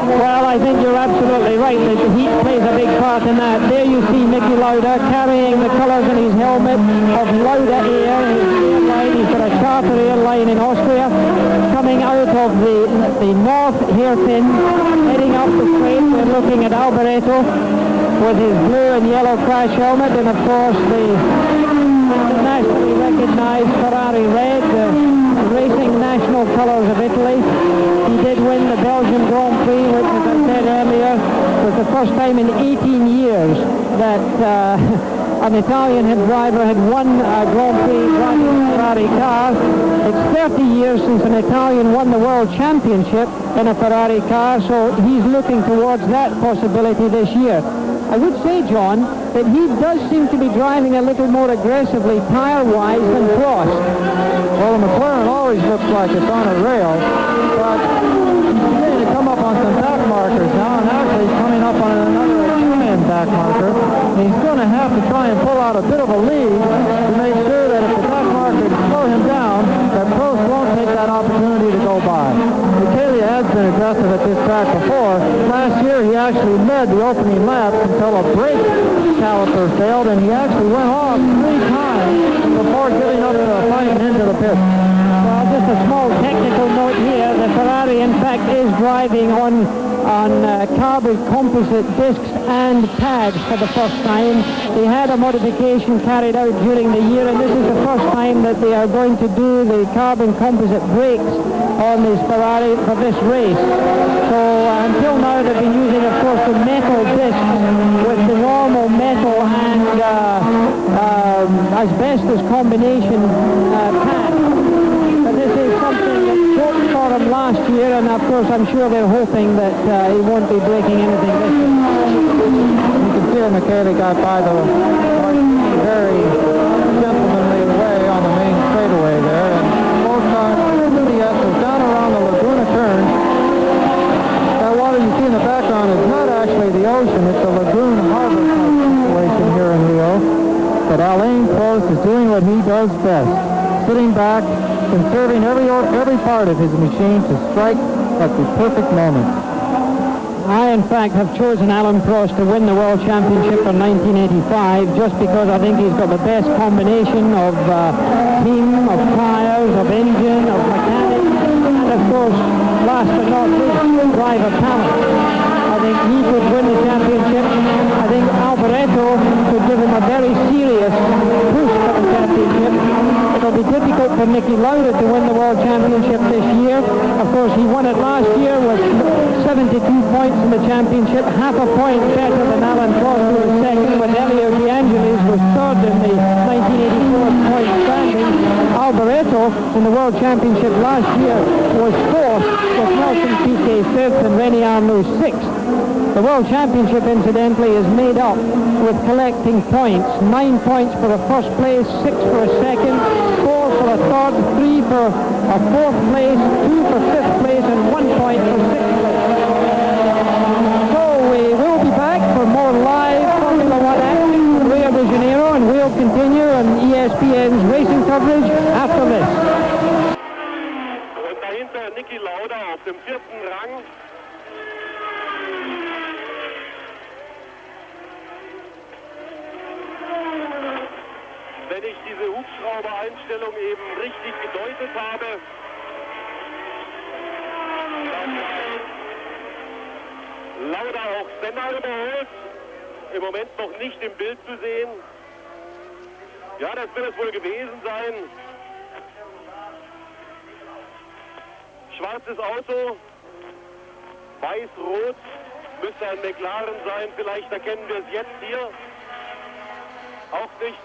Speaker 2: Well, I think you're absolutely right that the heat plays a big part in that. There you see Niki Lauda carrying the colours in his helmet of Lauda Air, his airline. He's got a charter airline in Austria, coming out of the north hairpin, heading up the straight. We're looking at Alboreto with his blue and yellow crash helmet, and of course the nationally recognised Ferrari red, the racing national colours of Italy. He did win the Belgian Grand Prix, which, as I said earlier, was the first time in 18 years that an Italian driver had won a Grand Prix driving a Ferrari car. It's 30 years since an Italian won the World Championship in a Ferrari car, so he's looking towards that possibility this year. I would say, John, that he does seem to be driving a little more aggressively tire-wise than Prost.
Speaker 3: Well, the McLaren always looks like it's on a rail, but he's beginning to come up on some back markers now, and actually he's coming up on another Italian back marker. And he's going to have to try and pull out a bit of a lead to make sure that if the back markers slow him down, that Prost won't take that opportunity to go by. Michele has been aggressive at this track before. Last year he actually led the opening laps until a brake caliper failed, and he actually went off 3 times before getting up to the fight and into the pit.
Speaker 2: Well, just a small technical note here. The Ferrari, in fact, is driving on carbon composite discs and pads for the first time. They had a modification carried out during the year, and this is the first time that they are going to do the carbon composite brakes on this Ferrari for this race. So until now they've been using, of course, the metal discs with the normal metal and asbestos combination pad. But this is something that worked for them last year, and of course I'm sure they're hoping that he won't be breaking anything this year.
Speaker 3: You can see Michele got by the very gentlemanly way on the main straightaway there, and Yes, was down around the Laguna turn. That water you see in the background is not actually the ocean, it's the Lagoon Harbor situation here in Rio. But Alain Prost is doing what he does best, sitting back, conserving every part of his machine to strike at the perfect moment.
Speaker 2: I, in fact, have chosen Alain Prost to win the World Championship for 1985 just because I think he's got the best combination of team, of tires, of engine, of mechanics, and of course, last but not least, driver talent. I think he could win the championship. I think Alboreto could give him a very serious push for the championship. So it'll be difficult for Nicky Lauda to win the World Championship this year. Of course, he won it last year with 72 points in the championship, half a point better than Alan Prost, who was second, with Elio De Angelis was third in the 1984 point standing. Alboreto in the World Championship last year was fourth, with Nelson Piquet fifth and René Arnoux sixth. The World Championship, incidentally, is made up with collecting points. 9 points for a first place, 6 for a second, 4 for a third, 3 for a fourth place, 2 for fifth place, and 1 point for sixth place. So we will be back for more live Formula One action in Rio de Janeiro, and we'll continue on ESPN's racing coverage after this.
Speaker 1: Und dahinter Nicky Lauda auf dem 4. Rang. Wenn ich diese Hubschrauber-Einstellung eben richtig gedeutet habe, dann Lauda auch Senna überholt, im Moment noch nicht im Bild zu sehen. Ja, das wird es wohl gewesen sein. Schwarzes Auto, weiß-rot, müsste ein McLaren sein, vielleicht erkennen wir es jetzt hier. Auch nicht.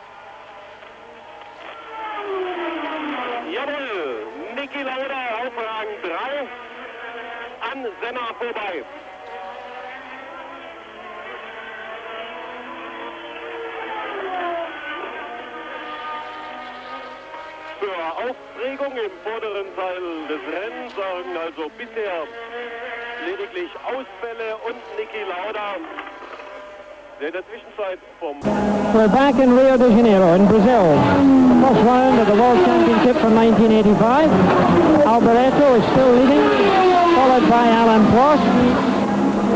Speaker 1: Jawohl, Nicky Lauda auf Rang 3 an Senna vorbei. Für Aufregung im vorderen Teil des Rennens sorgen also bisher lediglich Ausfälle und Nicky Lauda, der in der Zwischenzeit vom...
Speaker 2: We're back in Rio de Janeiro in Brazil. The first round of the World Championship from 1985. Alboreto is still leading, followed by Alan Prost.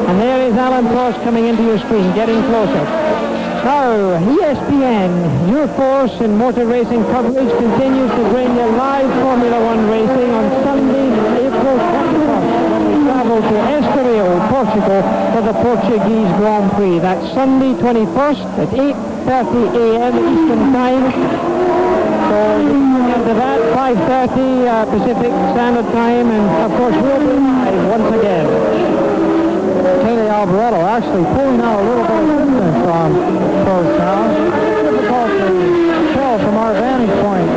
Speaker 2: And there is Alan Prost coming into your screen, getting closer. Now, ESPN, your force in motor racing coverage, continues to bring you live Formula One racing on Sunday, April 21st, when we travel to Estoril, Portugal, for the Portuguese Grand Prix. That's Sunday 21st at 8:30 a.m. Eastern Time. So, after that, 5:30 Pacific Standard Time, and of course, we'll be live once again. Kelly Alboreto actually pulling out a little bit of distance on Prost now. Difficult to tell from our vantage point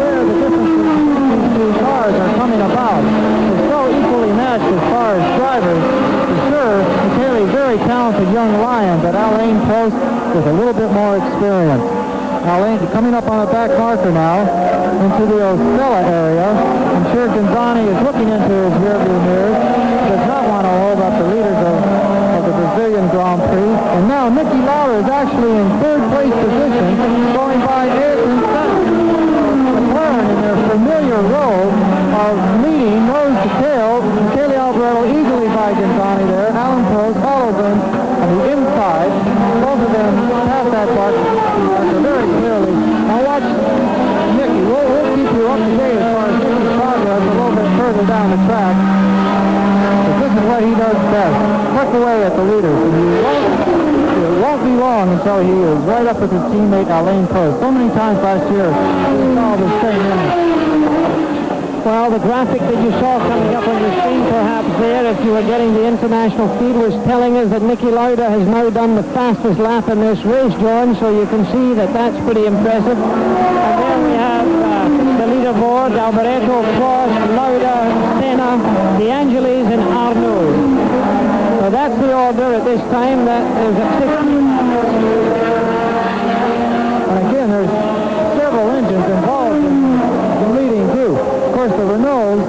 Speaker 2: where the differences between these two cars are coming about. They're so equally matched as far as drivers. For sure, Kelly, very talented young lion, but Alain Prost with a little bit more experience. Alain coming up on the back marker now into the Ostella area. I'm sure Gonzani is looking into his rearview mirrors. Does not want to hold up the leaders of the Brazilian Grand Prix. And now Nicky Lauda is actually in third place position, going by Ayrton Senna. McLaren in their familiar role of leading nose to tail. Kelly Alboreto easily by Gonzani there. Alan Prost follows them on the inside. Both of them pass that mark very clearly. Now watch Nicky. We'll keep you up to date as far as Nicky's progress a little bit further down the track. This is what he does best. Work away at the leaders. It won't be long until he is right up with his teammate Alain Prost. So many times last year, we saw the same image. Well, the graphic that you saw coming up on your screen perhaps there, if you were getting the international feed, was telling us that Nicky Lauda has now done the fastest lap in this race, John, so you can see that that's pretty impressive. And there we have the leaderboard: Alboreto, Prost, Lauda, Senna, De Angelis, and Arnoux. So that's the order at this time. That there's a 60. And again, there's several engines involved in leading too. Of course, the Renaults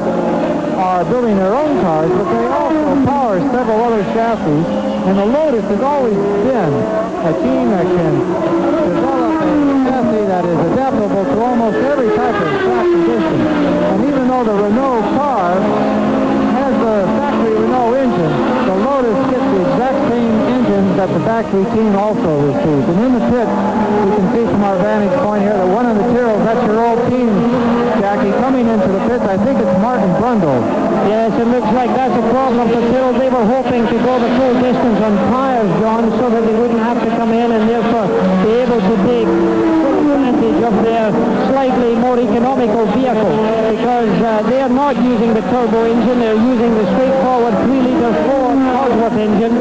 Speaker 2: are building their own cars, but they also power several other chassis. And the Lotus has always been a team that can develop a chassis that is adaptable to almost every type of track condition. And even though the Renault car has the factory Renault engine, the Lotus gets the exact same engine that the factory team also receives. And in the pit, we can see from our vantage point here that one of the Tyrrells, that's your old team, Jackie, coming into the pits. I think it's Martin Brundle. Yes, it looks like that's a problem for Tyrrell. They were hoping to go the full distance on tires, John, so that they wouldn't have to come in and therefore be able to take full advantage advantage of their slightly more economical vehicle, because they're not using the turbo engine, they're using the straightforward 3-litre Ford Cosworth engine,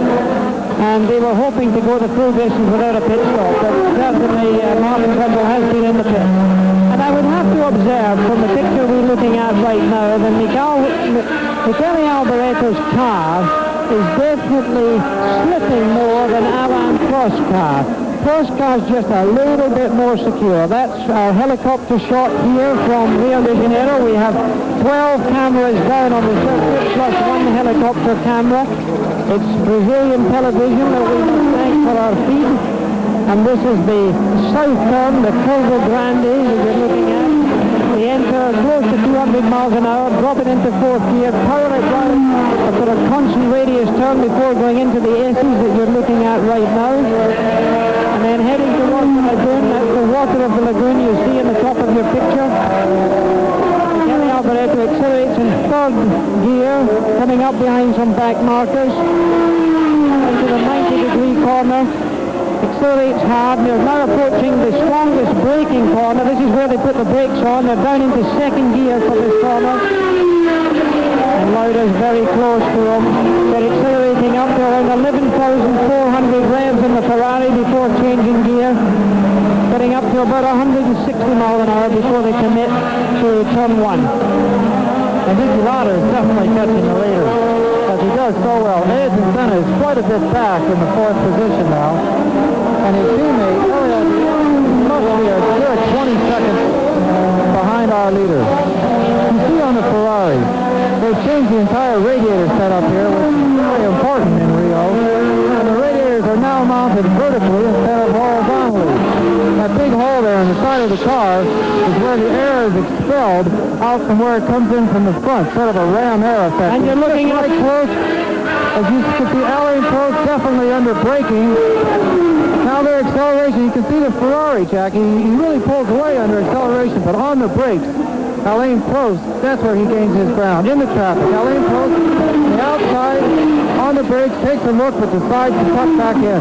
Speaker 2: and they were hoping to go the full distance without a pit stop, but certainly Martin Brundle has been in the pit. And I would have to observe from the picture we're looking at right now that Michele Alboreto's car is definitely slipping more than Alain Prost's car. Prost's car is just a little bit more secure. That's our helicopter shot here from Rio de Janeiro. We have 12 cameras down on the circuit, plus one helicopter camera. It's Brazilian television that we must thank for our feed. And this is the south turn, the Curva Grande that you're looking at. We enter close to 200 miles an hour, drop it into fourth gear, power it down, a sort of constant radius turn before going into the S's that you're looking at right now. And then heading towards the lagoon. That's the water of the lagoon you see in the top of your picture. Michele Alboreto accelerates in third gear, coming up behind some back markers into the 90-degree corner. Accelerates hard. They're now approaching the strongest braking corner. This is where they put the brakes on. They're down into second gear for this corner. And Lauda's very close to them. They're accelerating up to around 11,400 revs in the Ferrari before changing gear. Getting up to about 160 miles an hour before they commit to turn one.
Speaker 3: And Nicky Lauda is definitely catching the leader, as he does so well. Ayrton Senna is quite a bit back in the fourth position now. And his teammate, Elliott, must be a good 20 seconds behind our leader. You see on the Ferrari, they've changed the entire radiator setup here, which is very important in Rio. And the radiators are now mounted vertically instead of horizontally. That big hole there in the side of the car is where the air is expelled out from where it comes in from the front, sort of a ram air effect.
Speaker 2: And you're looking at
Speaker 3: right close, as you can see, Alain Prost definitely under braking. Now their acceleration, you can see the Ferrari, Jackie, he really pulls away under acceleration, but on the brakes, Alain Prost, that's where he gains his ground, in the traffic. Alain Prost, on the outside, on the brakes, takes a look, but decides to tuck back in.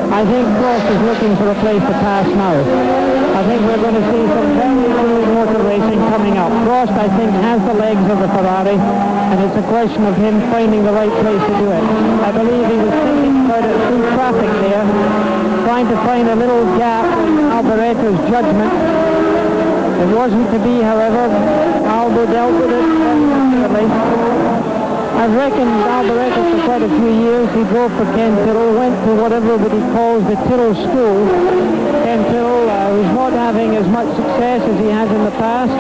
Speaker 2: I think Prost is looking for a place to pass now. I think we're going to see some very good motor racing coming up. Prost, I think, has the legs of the Ferrari, and it's a question of him finding the right place to do it. I believe he was thinking about it through traffic there, trying to find a little gap in Alboreto's judgment. It wasn't to be, however. Albo dealt with it very naturally. I've reckoned Alboreto for quite a few years. He drove for Ken Tyrrell, went to what everybody calls the Tyrrell School. Ken Tyrrell, who's not having as much success as he has in the past,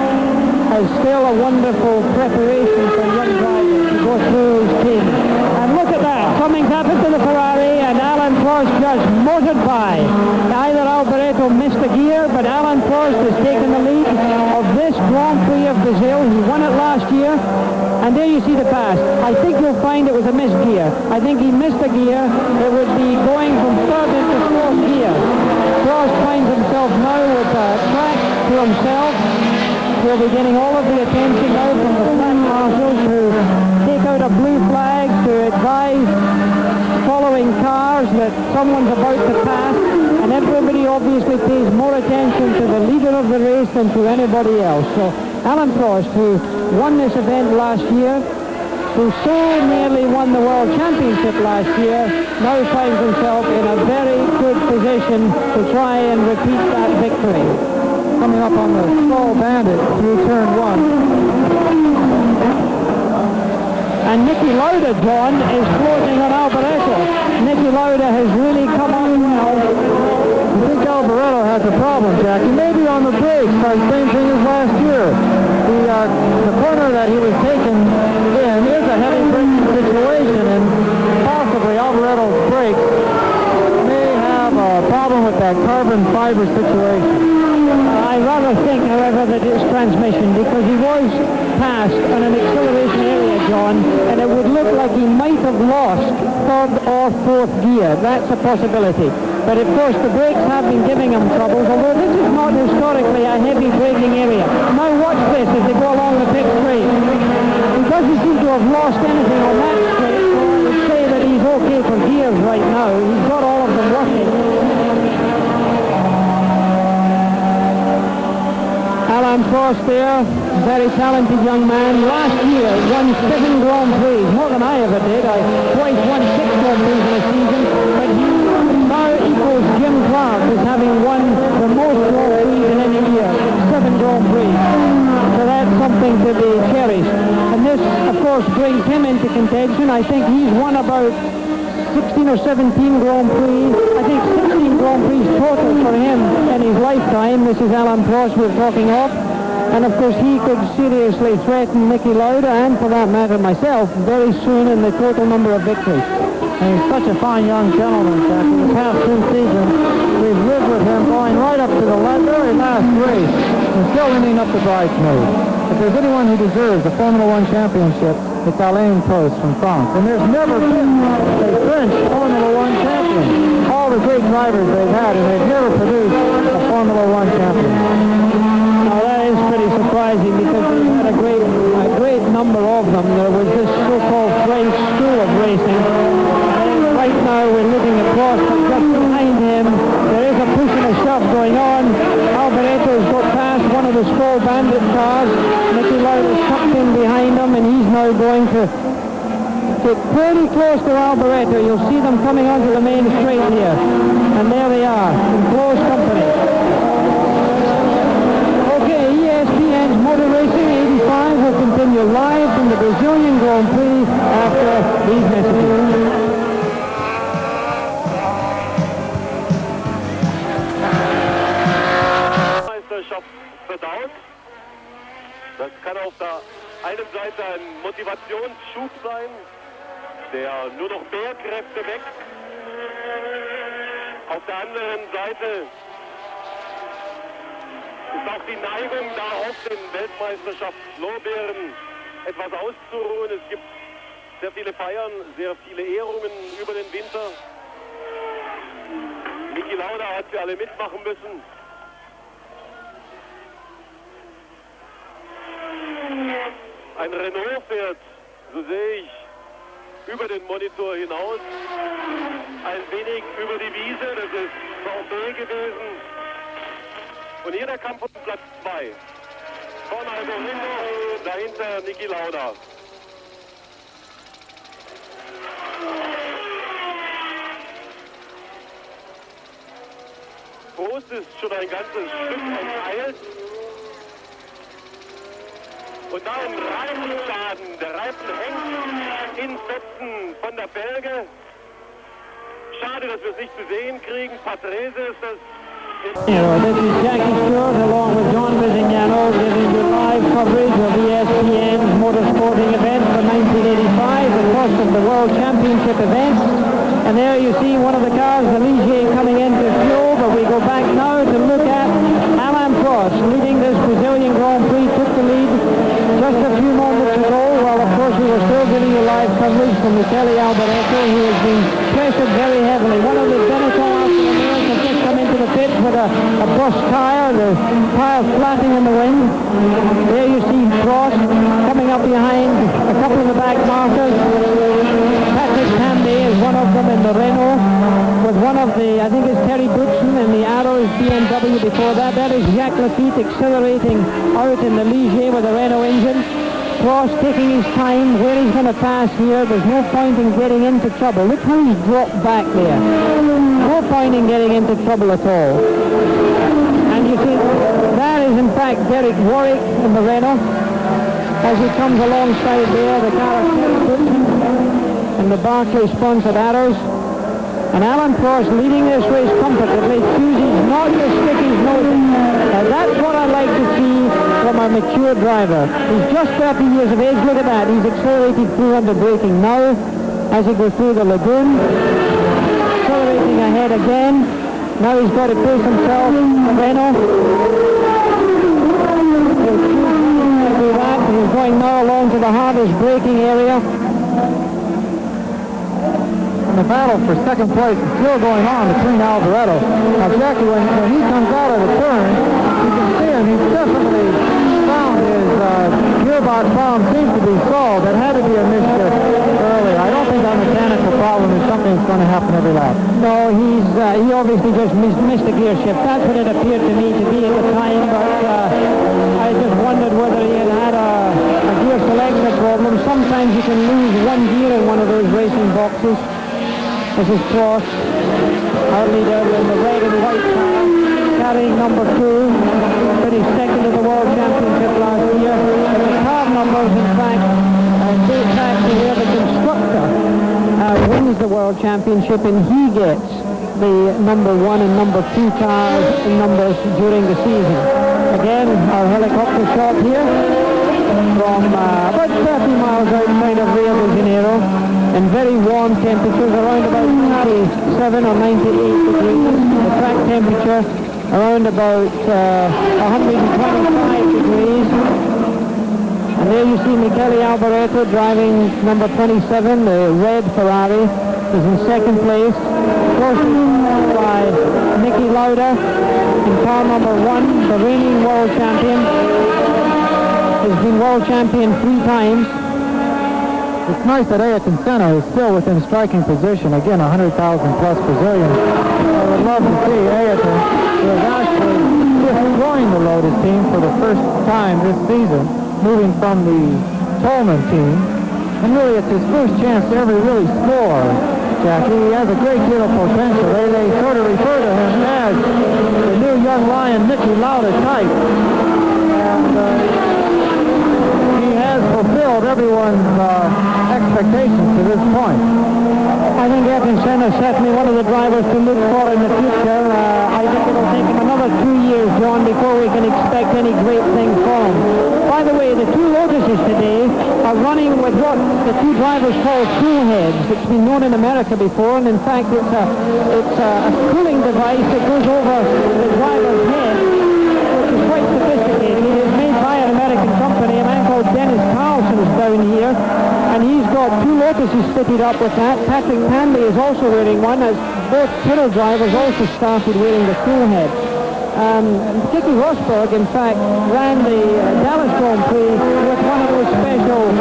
Speaker 2: has still a wonderful preparation for young drivers to go through his team. And look at that, something's happened to the Ferrari, and Alain Prost just motored by. Either Alboreto missed a gear, but Alain Prost has taken the lead of this Grand Prix of Brazil. He won it last year. And there you see the pass. I think you'll find it was a missed gear. I think he missed a gear. It would be going from third into fourth gear. Prost finds himself now with a track to himself. He'll be getting all of the attention now from the track marshals who take out a blue flag to advise following cars that someone's about to pass. And everybody obviously pays more attention to the leader of the race than to anybody else. So Alain Prost, who won this event last year, who so nearly won the World Championship last year, now finds himself in a very good position to try and repeat that victory.
Speaker 3: Coming up on the Skull Bandit through turn one.
Speaker 2: And Nicky Lauda, John, is floating on Alboreto. Nicky Lauda has really come on well.
Speaker 3: I think Alboreto has a problem, Jackie. Maybe on the brakes, same thing as last year. The corner that he was taken in is a heavy braking situation, and possibly Alboreto's brakes may have a problem with that carbon fiber situation.
Speaker 2: I rather think, however, that it's transmission, because he was passed on an acceleration area, John, and it would look like he might have lost third or fourth gear. That's a possibility. But of course the brakes have been giving him troubles, although this is not historically a heavy braking area. Now watch this as they go along the pit straight. He doesn't seem to have lost anything on that straight, so I would say that he's okay for gears right now. He's got all of them working. Prost there, very talented young man. Last year won 7 Grand Prix, more than I ever did. I twice won 6 Grand Prix in a season, but he now equals Jim Clark as having won the most Grand Prix in any year, 7 Grand Prix. So that's something to be cherished. And this, of course, brings him into contention. I think he's won about 16 or 17 Grand Prix. I think 16 Grand Prix total for him in his lifetime. This is Alain Prost we're talking of. And of course he could seriously threaten Niki Lauda and, for that matter, myself very soon in the total number of victories.
Speaker 3: And he's such a fine young gentleman, Jackie. The past 2 seasons, we've lived with him going right up to the very last race and still ending up the bridesmaid. If there's anyone who deserves a Formula One championship, it's Alain Prost from France. And there's never been a French Formula One champion. All the great drivers they've had, and they've never produced a Formula One champion.
Speaker 2: Now that is pretty surprising because they've had a great number of them. There was this so-called French school of racing. And right now we're looking across, but just behind him there is a push and a shove going on. Alboreto's got past one of the Stroll Bandit cars. Niki Lauda's tucked in behind him, and he's now going to get pretty close to Alboreto. You'll see them coming onto the main straight here. And there they are, in close company. Okay, ESPN's Motor Racing 85 will continue live from the Brazilian Grand Prix after these messages.
Speaker 1: Verdaut. Das kann auf der einen Seite ein Motivationsschub sein, der nur noch mehr Kräfte weckt. Auf der anderen Seite ist auch die Neigung da, auf den Weltmeisterschaftslorbeeren etwas auszuruhen. Es gibt sehr viele Feiern, sehr viele Ehrungen über den Winter. Niki Lauda hat sie alle mitmachen müssen. Ein Renault fährt, so sehe ich, über den Monitor hinaus, ein wenig über die Wiese, das ist VW gewesen. Und hier der Kampf um Platz 2. Von Alboreto, dahinter Niki Lauda. Prost ist schon ein ganzes Stück enteilt. Und da ein Reifenschaden. Der Reifen hängt in Fetzen von der Felge. Schade, dass wir es nicht zu sehen kriegen. Patrese ist das.
Speaker 2: This is Jackie Stewart along with John Bizignano giving you live coverage of ESPN's motorsporting event for 1985, the first of the World Championship events. And there you see one of the cars, the Ligier, coming into fuel, but we go back now to look at Alain Prost leading this Brazilian Grand Prix, took the lead just a few moments ago, while of course we were still giving you live coverage from Michele Alboreto, who has been pressured very heavily. One of the Benetton Alfa Romeos has just come into the pit with a burst tire, the tire flapping in the wind. There you see Prost coming up behind a couple of the back markers. Patrick Tambay is one of them in the Renault, with one of the, I think it's Terry Boutsen in the Arrows BMW before that. That is Jacques Lafitte accelerating out in the Ligier with a Renault engine. Prost taking his time, where he's going to pass here. There's no point in getting into trouble. Look how he's dropped back there. No point in getting into trouble at all. And you see, that is in fact Derek Warwick in the Renault. As he comes alongside there, the car of Terry Boutsen and the Barclay-sponsored Arrows. And Alain Prost leading this race comfortably, chooses not to stick his nose in. Now that's what I like to see from a mature driver. He's just 30 years of age, look at that. He's accelerated through under braking now as he goes through the lagoon. Accelerating ahead again. Now he's got to pace himself, the Renault. He'll choose to do that. He's going now along to the hardest braking area.
Speaker 3: The battle for second place is still going on between Alboreto. Now, Jackie, when he comes out of the turn, you can see him. He's definitely found his gearbox problem seems to be solved. That had to be a mischief earlier. I don't think that mechanical problem is something that's going to happen every lap.
Speaker 2: No, he obviously just missed a gear shift. That's what it appeared to me to be at the time, but I just wondered whether he had a gear selection problem. Sometimes you can lose one gear in one of those racing boxes. This is Cross, our leader in the red and white car, carrying number 2. Finished second in the World Championship last year. But the car numbers, in fact, date back to where the constructor wins the World Championship, and he gets the number 1 and number 2 cars numbers during the season. Again, our helicopter shot here from about 30 miles outside of Rio de Janeiro, and very warm temperatures, around about 97 or 98 degrees. The track temperature around about 125 degrees. And there you see Michele Alboreto driving number 27, the red Ferrari, is in second place. Closely by Niki Lauda in car number 1, the reigning world champion. Has been world champion 3 times.
Speaker 3: It's nice that Ayrton Senna is still within striking position. Again, 100,000 plus Brazilians. I would love to see Ayrton, who is actually destroying the Lotus team for the first time this season, moving from the Tolman team. And really, it's his first chance to ever really score, Jackie. He has a great deal of potential. They sort of refer to him as the new young lion, Niki Lauda type. And he has fulfilled everyone's expectations to this point.
Speaker 2: I think Ayrton Senna is certainly one of the drivers to look for in the future. I think it'll take him another 2 years, John, before we can expect any great thing from him. By the way, the 2 Lotuses today are running with what the 2 drivers call cool heads. It's been known in America before, and in fact it's a cooling device that goes over the driver's head, which is quite sophisticated. It is made by an American company. A man called Dennis Carlson is down here, and he's got 2 Lotuses fitted up with that. Patrick Panley is also wearing one, as both Tyrrell drivers also started wearing the cool head. Kiki Rosberg, in fact, ran the Dallas Grand Prix with one of those special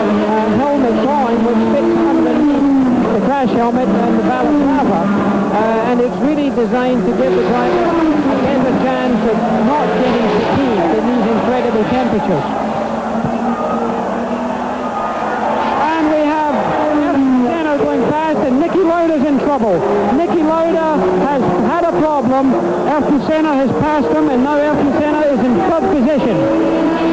Speaker 2: helmets on, which fits underneath the crash helmet and the balaclava, and it's really designed to give the driver a better chance of not getting fatigued in these incredible temperatures. And we have Ayrton Senna going fast, and Niki Lauda's in trouble. Niki Lauda has had a problem. Ayrton Senna has passed him, and now Ayrton Senna is in 3rd position.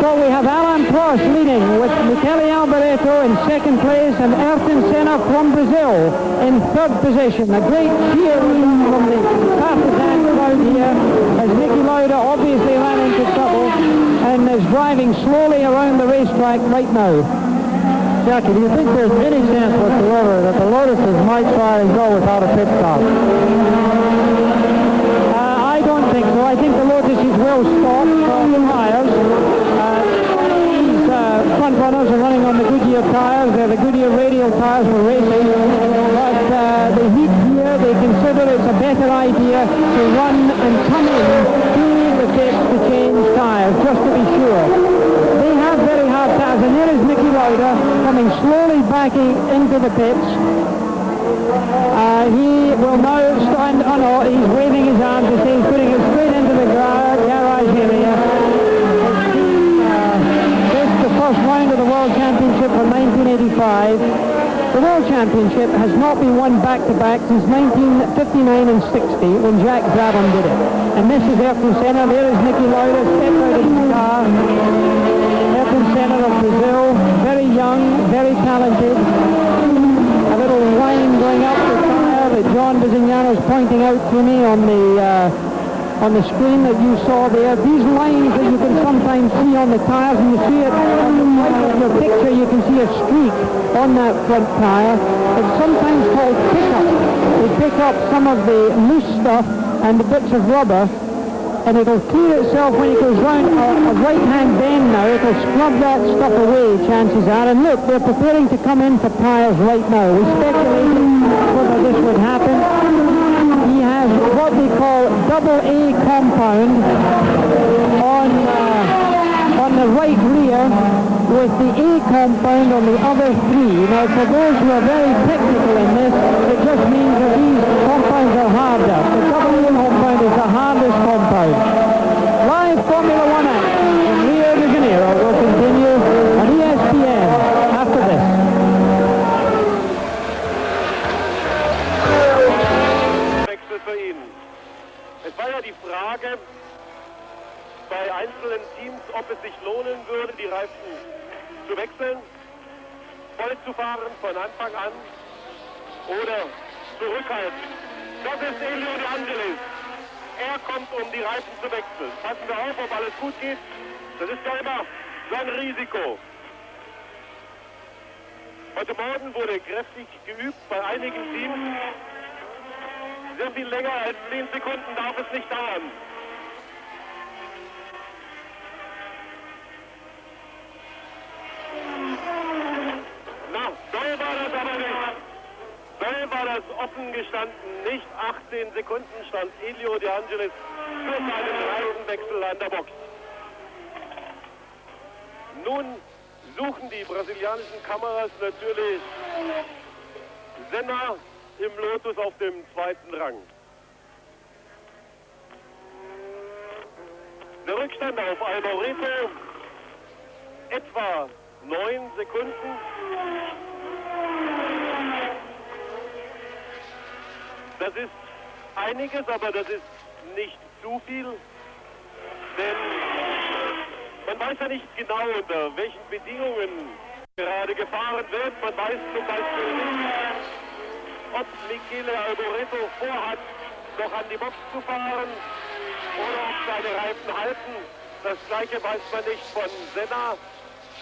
Speaker 2: So we have Alain Prost leading with Michele Alboreto in 2nd place, and Ayrton Senna from Brazil in 3rd position. A great cheer from the partisan crowd here as Niki Lauda obviously ran into trouble and is driving slowly around the racetrack right now.
Speaker 3: Jackie, do you think there's any chance whatsoever that the Lotuses might try and go without a pit stop?
Speaker 2: I don't think so. I think the Lotuses will stop for the tires. These front runners are running on the Goodyear tires. They're the Goodyear radial tires for racing. But the heat here, they consider it's a better idea to run and come in to the pits to change tires, just to be sure. They have very hard tires, and here is Niki Lauda coming slowly backing into the pits. He will now stand, he's waving his arms to say he's putting it straight into the garage area. This is the first round of the World Championship for 1985. The World Championship has not been won back-to-back since 1959 and 60, when Jack Brabham did it. And this is Ayrton Senna. There is Niki Lauda, stepped out of the car. Ayrton Senna of Brazil, very young, very talented. A little line going up the tire that John Bizignano is pointing out to me on the screen that you saw there. These lines that you can sometimes see on the tires, and you see it on the right of your picture, you can see a streak on that front tire. It's sometimes called pickup. They pick up some of the loose stuff and the bits of rubber, and it'll clear itself when it goes round a right-hand bend now. It'll scrub that stuff away, chances are. And look, they're preparing to come in for tires right now. We speculated whether this would happen. He has what they call double A compound on the right rear, with the A compound on the other 3. Now, for those who are very technical in this, it just means that these compounds are harder. The double A compound is the hardest compound. Live Formula 1 action from Rio de Janeiro.
Speaker 1: war ja die Frage bei einzelnen Teams, ob es sich lohnen würde, die Reifen zu wechseln, voll zu fahren von Anfang an oder zurückhalten. Das ist Elio De Angelis. Er kommt, um die Reifen zu wechseln. Passen wir auf, ob alles gut geht. Das ist ja immer sein Risiko. Heute Morgen wurde kräftig geübt bei einigen Teams. Sehr viel länger als 10 Sekunden darf es nicht dauern. Na, doll war das aber nicht. Doll war das offen gestanden. Nicht 18 Sekunden stand Elio De Angelis für seinen Reifenwechsel an der Box. Nun suchen die brasilianischen Kameras natürlich Senna im Lotus auf dem 2. Rang. Der Rückstand auf Alboreto etwa 9 Sekunden. Das ist einiges, aber das ist nicht zu viel, denn man weiß ja nicht genau, unter welchen Bedingungen gerade gefahren wird. Man weiß zum Beispiel nicht, ob Michele Alboreto vorhat, noch an die Box zu fahren oder ob seine Reifen halten. Das Gleiche weiß man nicht von Senna,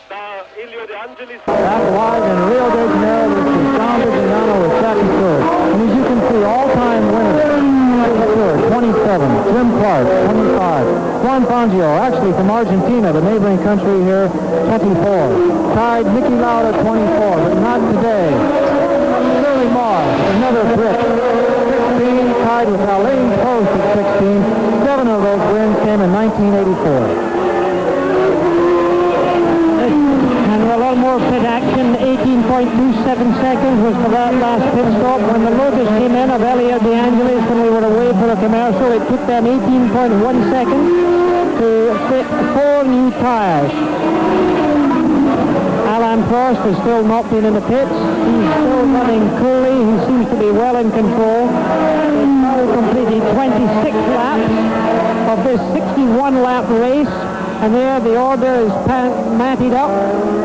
Speaker 1: da Elio De Angelis...
Speaker 3: Back live in Rio de Janeiro, this is John Bizignano with Jackie Stewart. And as you can see, all-time winners, Jackie Stewart, 27, Jim Clark, 25, Juan Fangio, actually from Argentina, the neighboring country here, 24. Tied Niki Lauda, 24, but not today. Shirley Moore, another Brit, 16, tied with Alain Prost at 16. 7 of those wins came in 1984.
Speaker 2: And a lot more pit action. 18.27 seconds was for that last pit stop. When the Lotus came in of Elio De Angelis, when we were away for a commercial, it took them 18.1 seconds to fit 4 new tires. Alain Prost has still not been in the pits. He's still running coolly. He seems to be well in control. He's now completed 26 laps of this 61-lap race. And there the order is matted up.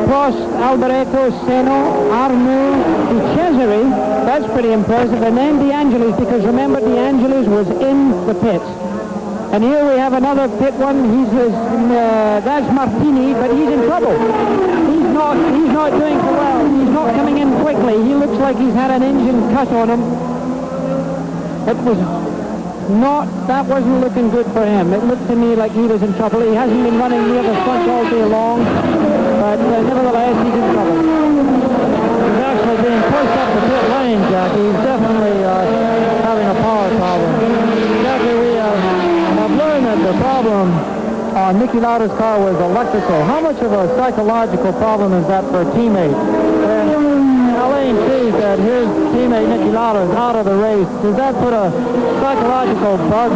Speaker 2: Prost, Alboreto, Senna, Arnoux, De Cesare. That's pretty impressive. And then De Angelis, because remember, De Angelis was in the pits. And here we have another pit one. That's Martini, but he's in trouble. He's not doing so well. He's not coming in quickly. He looks like he's had an engine cut on him. That wasn't looking good for him. It looked to me like he was in trouble. He hasn't been running near the front all day long, but nevertheless, he's in trouble. He's actually being pushed up the pit lane, Jackie. He's definitely having a power problem. Jackie, we have learned that the problem on Niki Lauda's car was electrical. How much of a psychological problem is that for a teammate? Alain sees that his teammate Niki Lauda is out of the race. Does that put a psychological bug?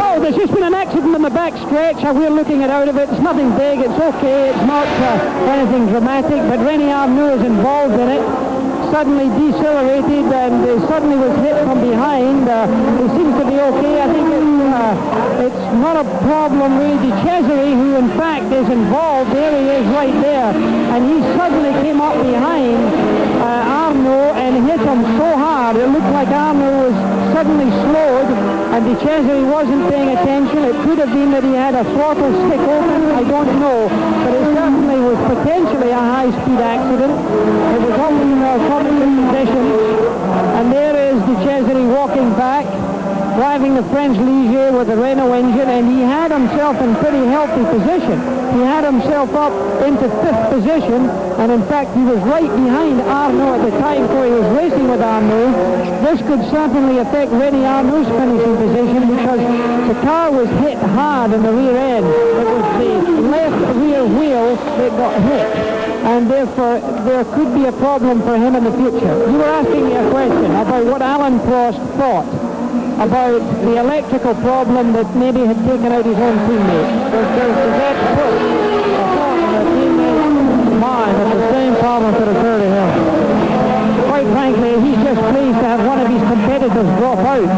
Speaker 2: Oh, there's just been an accident in the back stretch. We're looking out of it. It's nothing big. It's okay. It's not anything dramatic. But René Arnoux is involved in it. Suddenly decelerated and suddenly was hit from behind. He seems to be okay. I think it's not a problem with De Cesare, who in fact is involved. There he is right there. And he suddenly came up behind Arnoux and hit him so hard it looked like Arnoux was suddenly slowed and De Cesare wasn't paying attention. It could have been that he had a throttle stick open. I don't know. But it certainly was potentially a high-speed accident. It was only in conditions. And there is De Cesare walking back, driving the French Ligier with the Renault engine, and he had himself in pretty healthy position. He had himself up into 5th position, and in fact he was right behind Arnoux at the time, so he was racing with Arnoux. This could certainly affect René Arnoux' finishing position because the car was hit hard in the rear end. It was the left rear wheel that got hit, and therefore there could be a problem for him in the future. You were asking me a question about what Alain Prost thought about the electrical problem that maybe had taken out his own teammate. Does that put a thought in a teammate's mind that the same problem could occur to him? Quite frankly, he's just pleased to have one of his competitors drop out.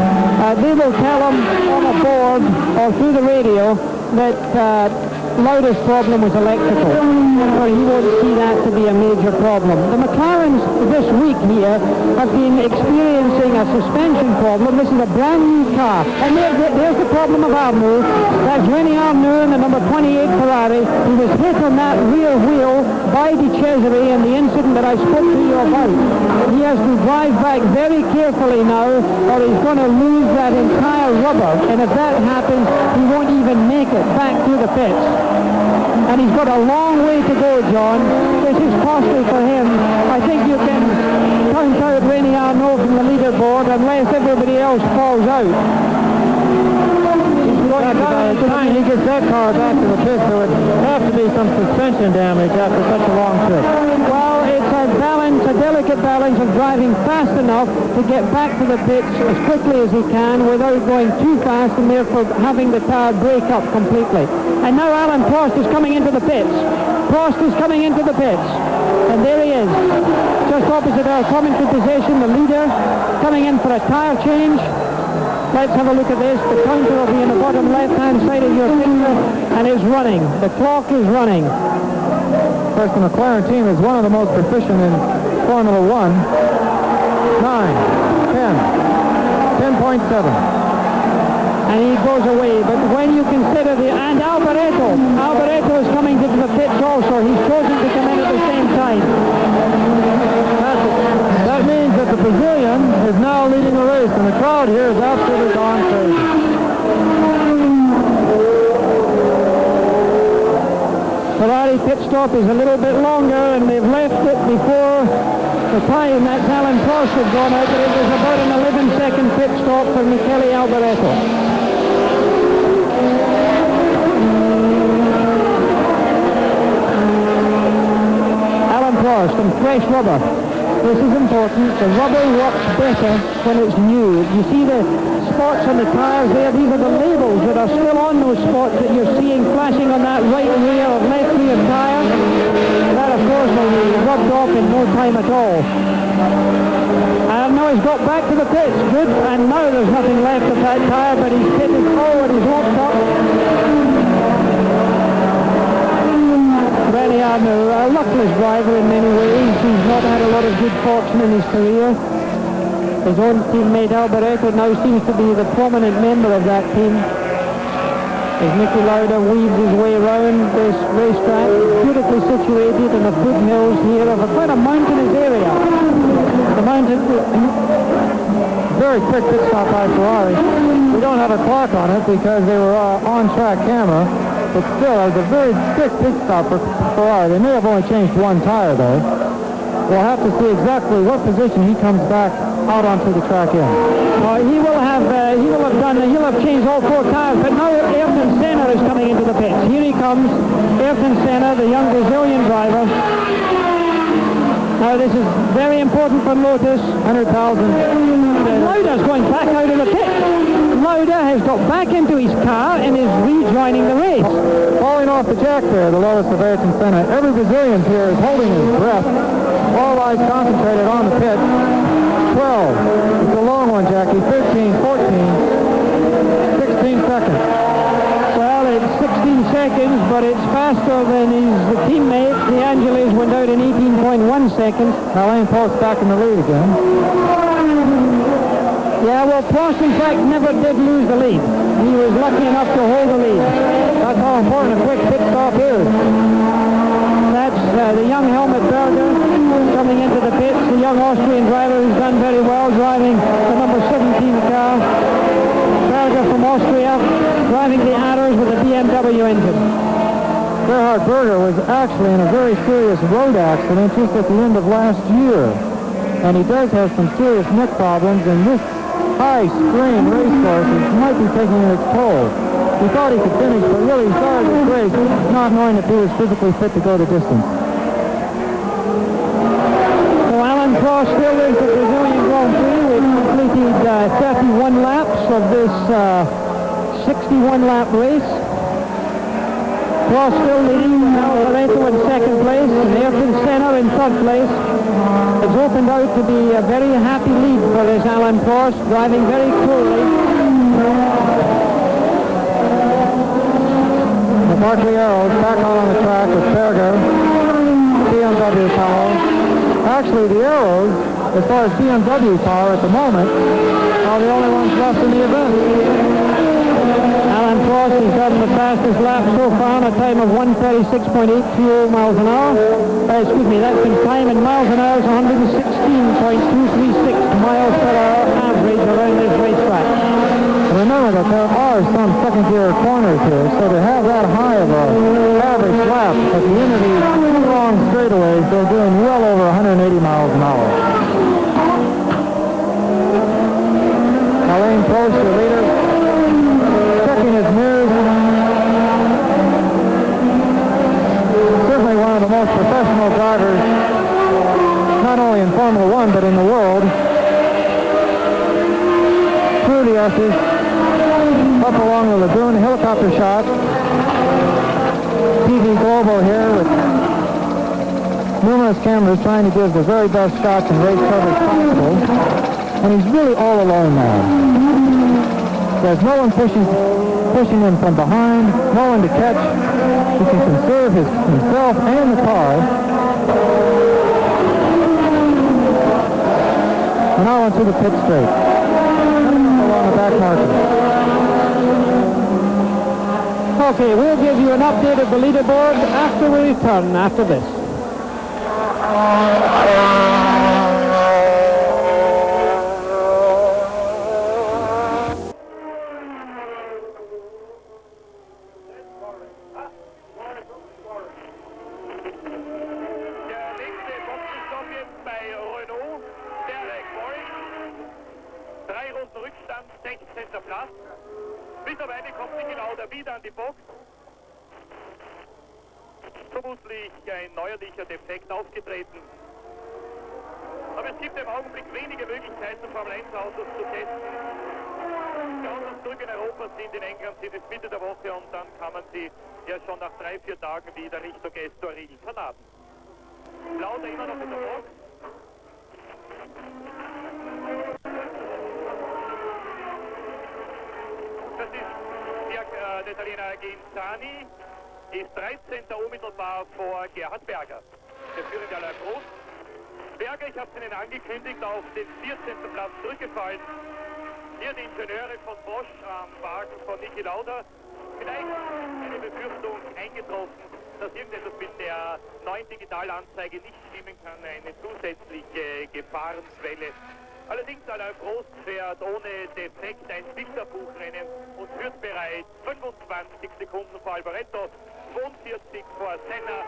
Speaker 2: they will tell him on a board or through the radio that Lauda's problem was electrical. Well, he won't see that to be a major problem. The McLarens this week here have been experiencing a suspension problem. This is a brand new car. And there's the problem of Arnoux. That's René Arnoux in the number 28 Ferrari. He was hit on that rear wheel by De Cesare in the incident that I spoke to you about. He has to drive back very carefully now or he's going to lose that entire rubber. And if that happens, he won't even make it back to the pits. And he's got a long way to go, John. This is costly for him. I think you can count out René Arnoux from the leaderboard unless everybody else falls out.
Speaker 3: By the time he gets that car back to the pits, there would have to be some suspension damage after such a long trip.
Speaker 2: Well, it's a balance, a delicate balance of driving fast enough to get back to the pits as quickly as he can without going too fast and therefore having the car break up completely. And now Alan Prost is coming into the pits. Prost is coming into the pits. And there he is. Just opposite our commentary position, the leader coming in for a tyre change. Let's have a look at this. The counter will be in the bottom left-hand side of your picture, and it's running. The clock is running.
Speaker 3: Of course, the McLaren team is one of the most proficient in Formula 1. 9, 10, 10.7.
Speaker 2: And he goes away. But when you consider and Alboreto is coming into the pits also. He's chosen to come in at the same time.
Speaker 3: That means that the Brazilian is now leading the race, and the crowd here is absolutely gone crazy.
Speaker 2: Ferrari pit stop is a little bit longer, and they've left it before the time that Alan Prost had gone out, but it was about an 11-second pit stop for Michele Alboreto. Alan Prost and fresh rubber. This is important. The rubber works better when it's new. You see the spots on the tires there? These are the labels that are still on those spots that you're seeing flashing on that right rear or left rear tire. That, of course, will be rubbed off in no time at all. And now he's got back to the pits. Good. And now there's nothing left of that tire, but he's pitted forward. He's locked up. René Arnoux, a luckless driver in many ways. He's not had a lot of good fortune in his career. His own teammate Alboreto now seems to be the prominent member of that team. As Niki Lauda weaves his way around this racetrack, beautifully situated in the foothills here of quite a mountainous area. The mountain,
Speaker 3: very quick pit stop by Ferrari. We don't have a clock on it because they were on-track camera, but still, it was a very quick pit stop for Ferrari. They may have only changed one tire, though. We'll have to see exactly what position he comes back out onto the track in. He'll have changed all four tires, but now Ayrton Senna is coming into the pits. Here he comes, Ayrton Senna, the young Brazilian driver. Now this is very important for Lotus. 100,000.
Speaker 2: Lauda's going back out of the pit. Lauda has got back into his car and is rejoining the race.
Speaker 3: Falling off the jack there, the Lotus of Ayrton Senna. Every Brazilian here is holding his breath. All eyes concentrated on the pit. 12. It's a long one, Jackie. 13, 14, 16 seconds.
Speaker 2: Well, it's 16 seconds, but it's faster than his teammate. De Angelis went out in 18.1 seconds.
Speaker 3: Alain Prost back in the lead again.
Speaker 2: Yeah, well, Prost, in fact, never did lose the lead. He was lucky enough to hold the lead.
Speaker 3: That's how important a quick pit stop is.
Speaker 2: That's the young Helmut Berger coming into the pits, the young Austrian driver who's done very well, driving the number 17 car. Berger from Austria, driving the Adders with a BMW engine.
Speaker 3: Gerhard Berger was actually in a very serious road accident just at the end of last year. And he does have some serious neck problems, and this high-strain race course might be taking its toll. He thought he could finish, but really he started this race not knowing if he was physically fit to go the distance.
Speaker 2: So Alan Prost still is the Brazilian Grand Prix. We've completed 31 laps of this 61-lap race. Prost still leading with Alboreto in second place and Ayrton Senna in third place. It's opened out to be a very happy lead for this Alain Prost, driving very coolly. The Barclay Arrows back on the track with Berger, BMW power. Actually, the Arrows, as far as BMW power at the moment, are the only ones left in the event. Alain Prost has gotten the fastest lap so far on a time of 136.82 miles an hour. That's been time in miles an hour, 116.236 miles per hour average around this racetrack. Remember that there are some second-tier corners here, so to have that high of an average lap at the end of these long straightaways, they're doing well over 180 miles an hour. Alain Prost, the leader, checking his mirrors. Certainly one of the most professional drivers, not only in Formula One, but in the world. Through the S's, up along the lagoon, helicopter shot. TV Global here with numerous cameras trying to give the very best shots and race coverage possible. And he's really all alone now. There's no one pushing him from behind, no one to catch. He can conserve himself and the car. And now onto the pit straight. Along the back marker. Okay, we'll give you an update of the leaderboard after we return after this.
Speaker 1: Vermutlich ein neuerlicher Defekt aufgetreten. Aber es gibt im Augenblick wenige Möglichkeiten, Formel-1-Autos zu testen. Die Autos zurück in Europa sind, in England sind es Mitte der Woche und dann kann man sie ja schon nach 3-4 Tagen wieder Richtung Estoril verladen. Lauda immer noch in der Box. Das ist der Italiener Genzani. Ist 13. unmittelbar vor Gerhard Berger. Der führende Alain Prost. Berger, ich habe es Ihnen angekündigt, auf den 14. Platz zurückgefallen. Hier die Ingenieure von Bosch am Wagen von Niki Lauda. Vielleicht eine Befürchtung eingetroffen, dass irgendetwas mit der neuen Digitalanzeige nicht stimmen kann, eine zusätzliche Gefahrenquelle. Allerdings Alain Prost fährt ohne Defekt ein Bilderbuchrennen und führt bereits 25 Sekunden vor Alboreto, 42 vor Senna,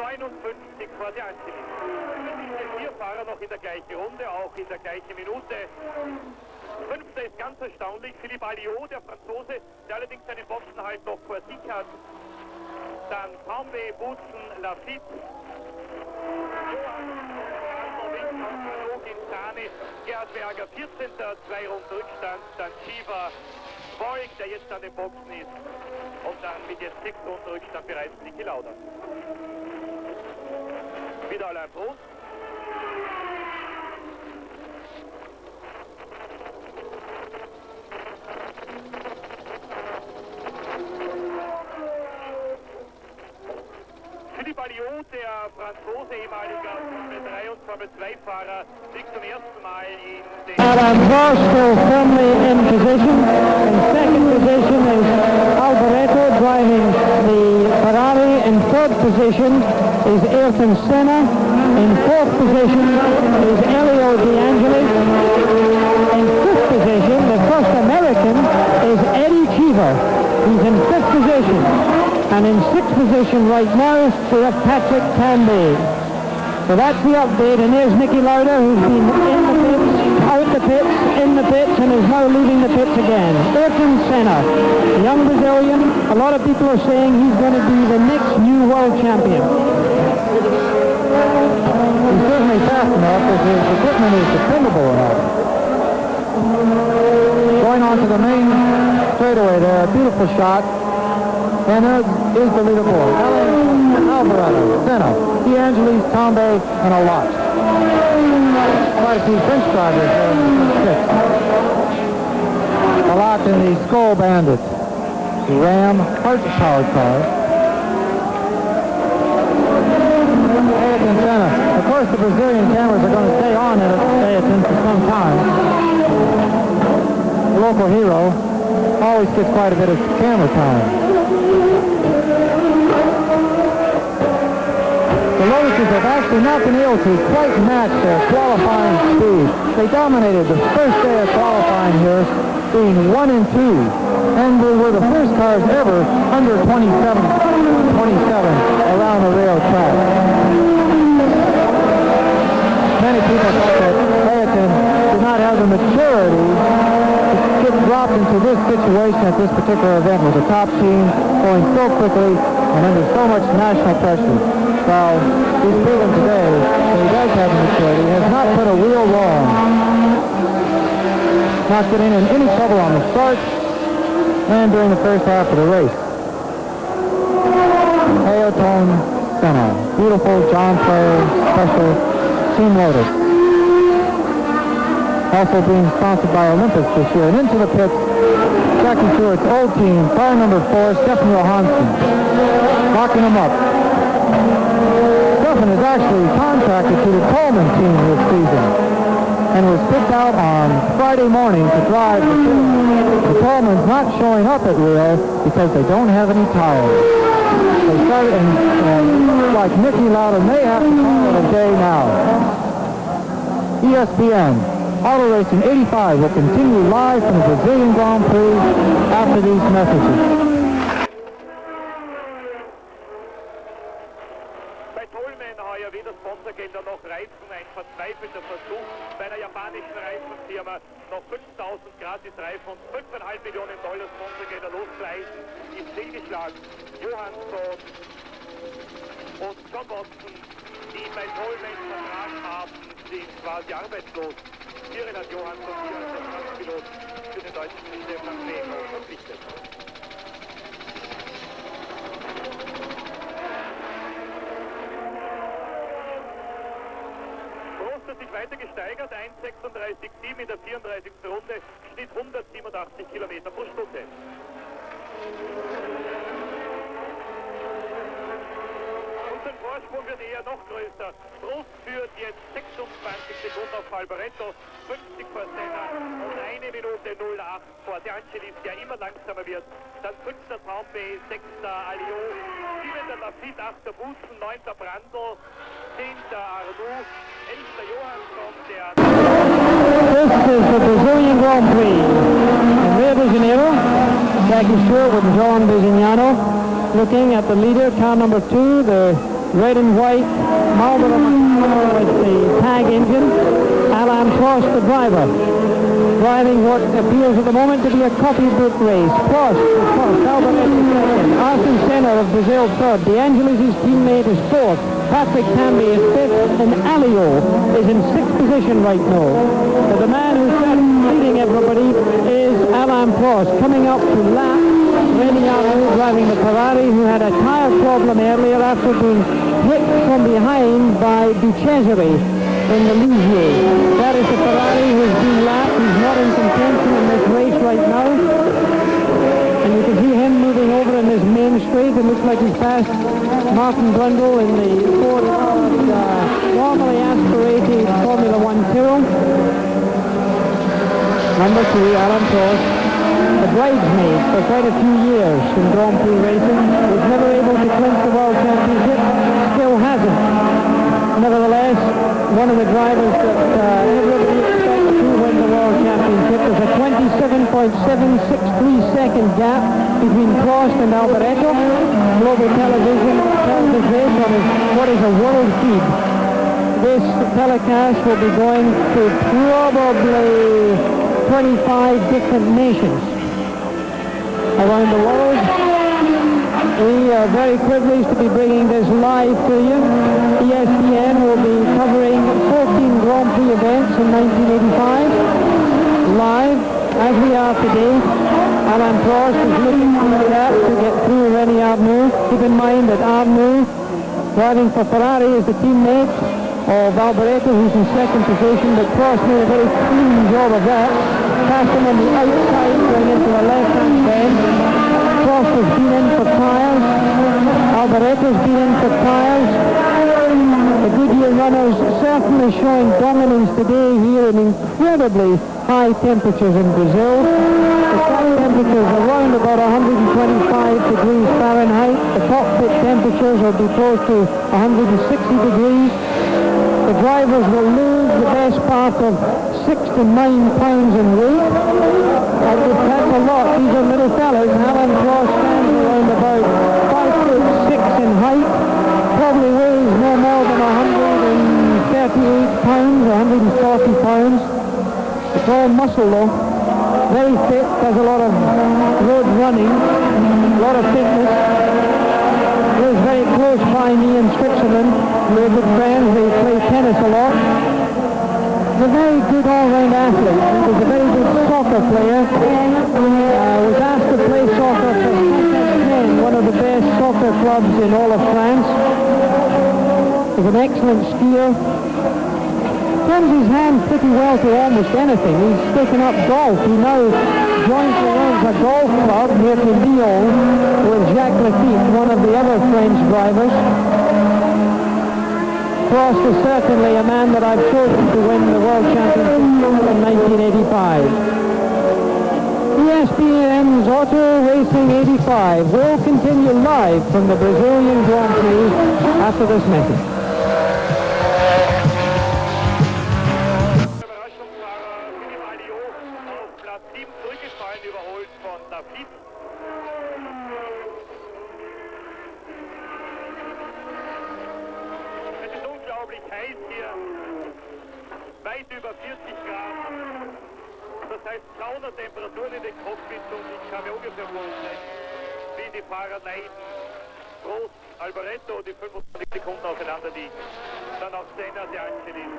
Speaker 1: 59 vor De Angelis. Diese 4 Fahrer noch in der gleichen Runde, auch in der gleichen Minute. Fünfter ist ganz erstaunlich, Philippe Alliot, der Franzose, der allerdings seinen Boxenhalt noch vor sich hat. Dann Palme, Butzen, Lafitte, Gerhard Berger 14. 2 Runden Rückstand, dann Schieber, Volk, der jetzt an den Boxen ist, und dann mit jetzt 6 Runden Rückstand bereits Niki Lauda. Wieder Alain Prost. Philippe Alliot, der Franzose, ehemaliger Formel 3 und Formel 2-Fahrer, liegt zum ersten Mal in den...
Speaker 2: Alain Prost still firmly in position. In second position is Alboreto driving the Ferrari. In third position is Ayrton Senna. In fourth position is Elio De Angelis. In fifth position, the first American, is Eddie Cheever. He's in fifth position. And in sixth position right now, we have Patrick Tambay. So that's the update, and there's Niki Lauda, who's been in the pits, out the pits, in the pits, and is now leaving the pits again. Ayrton Senna, a young Brazilian. A lot of people are saying he's going to be the next new world champion.
Speaker 3: He's certainly fast enough, as his equipment is dependable enough. Going on to the main straightaway there, a beautiful shot. And that is the leaderboard. Alvarado, Senna, De Angelis, Tombe, and a lot. Quite a few French drivers there in the first pit. A lot in the Skull Bandit, Ram Hart-powered car. Ayrton Senna. Of course, the Brazilian cameras are going to stay on at Ayrton for some time. The local hero always gets quite a bit of camera time. The Lotuses have actually not been able to quite match their qualifying speed. They dominated the first day of qualifying here, being 1 and 2, and they were the first cars ever under 27 around the rail track. Many people thought that Ayrton did not have the maturity to get dropped into this situation at this particular event with the top team going so quickly and under so much national pressure. Well, he's proven today that he does have the maturity. He has not put a wheel wrong. Not getting in any trouble on the start and during the first half of the race. Ayrton Senna. Beautiful John Player special Team Lotus. Also being sponsored by Olympus this year. And into the pits, Jackie Stewart's old team, car number 4, Stefan Johansson. Locking him up. Stefan is actually contracted to the Coleman team this season and was picked out on Friday morning to drive the field. The Coleman's not showing up at Rio because they don't have any tires. They started, and like Nicky Lauda may have to call it a day now. ESPN Auto Racing 85 will continue live from the Brazilian Grand Prix after these messages.
Speaker 1: Weder Sponsorgelder noch Reifen, ein verzweifelter Versuch bei einer japanischen Reifenfirma noch 5.000 gratis Reifen und $5,5 Millionen Sponsorgelder loszureißen, ist fehlgeschlagen. Johansson und John Watson, die bei Coleman Vertrag haben, sind quasi arbeitslos. Hierin hat Johansson hier als Ersatzpilot für den deutschen Stefan Weber verpflichtet. Hat sich weiter gesteigert, 1,36,7 in der 34. Runde, Schnitt 187 Kilometer pro Stunde. Und sein Vorsprung wird eher noch größer. Prost führt jetzt 26 Sekunden auf Alboreto, 50 vor Senna und 1 Minute 08 vor De Angelis, der immer langsamer wird. Dann 5. Tombe, 6. Alio, 7. Lafitte, 8. Bussen, 9. Brandl, 10. Arnoux, 11. Johansson, der...
Speaker 2: This is the Brazilian Grand Prix in Rio de Janeiro. Jackie Stewart with John Bizignano looking at the leader, car number 2, the red and white Marlboro with the tag engine. Alain Prost, the driver, driving what appears at the moment to be a copybook race. Prost, Alboreto second, Ayrton Senna of Brazil third, De Angelis, his teammate, is fourth, Patrick Tambay is fifth, and Alio is in sixth position right now. But the man who's leading everybody is Alain Prost, coming up to lap Randy Arnoux, driving the Ferrari, who had a tire problem earlier after being hit from behind by Ducesare in the Ligier. That is the Ferrari who's being lapped. He's not in contention in this race right now. And you can see him moving over in this main straight. It looks like he's passed Martin Brundle in the Ford normally aspirated Formula One Tyrrell. Number 3, Alain Prost, the bridesmaid for quite a few years in Grand Prix racing, was never able to clinch the World Championship, still hasn't. Nevertheless, one of the drivers that everybody expects to win the World Championship. There's a 27.763 second gap between Prost and Alboreto. Global television tells us this on what is a world feed. This telecast will be going to probably 25 different nations around the world. We are very privileged to be bringing this live to you. ESPN will be covering 14 Grand Prix events in 1985 live as we are today. Alain Prost is looking for that to get through René Arnoux. Keep in mind that Arnoux, driving for Ferrari, is the teammate of Alboreto, who's in second position, but Prost made a very clean job of that. Passed him on the outside going into the left-hand bend. Prost has been in for tyres. Alboreto's been in for tyres. The Goodyear runners certainly showing dominance today here in incredibly high temperatures in Brazil. The top temperatures are around about 125 degrees Fahrenheit. The cockpit temperatures will be close to 160 degrees. The drivers will lose the best part of 6 to 9 pounds in weight. That's a lot. These are little fellas. Alain Prost stands around about 5'6" in height. Probably weighs no more than 138 pounds, 140 pounds. It's all muscle though. Very fit, does a lot of road running, a lot of fitness. Lives very close by me in Switzerland. We're good friends, they play tennis a lot. He's a very good all-round athlete. He's a very good soccer player. Was asked to play soccer for Saint-Etienne, one of the best soccer clubs in all of France. He's an excellent skier. Turns his hand pretty well to almost anything. He's taken up golf. He now jointly owns a golf club near to Lyon with Jacques Lafitte, one of the other French drivers. Prost is certainly a man that I've chosen to win the World Championship in 1985. ESPN's Auto Racing 85 will continue live from the Brazilian Grand Prix after this message.
Speaker 1: Heiß hier, weit über 40 Grad, das heißt kaum Temperaturen in den Cockpits und ich kann mir ungefähr vorstellen, wie die Fahrer leiden. Prost, Alboreto, die 25 Sekunden auseinander liegen, dann auch Senna, De Angelis,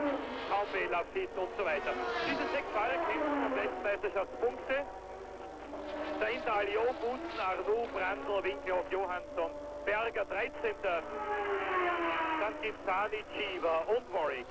Speaker 1: Haume, Lafitte und so weiter. Diese 6 Fahrer kämpfen um Weltmeisterschaftspunkte, dahinter Alliot, Bussen, Arnoux, Brandl, Winkelhoff, Johansson, Berger 13. Dann gibt Sani, Chiva und Warwick.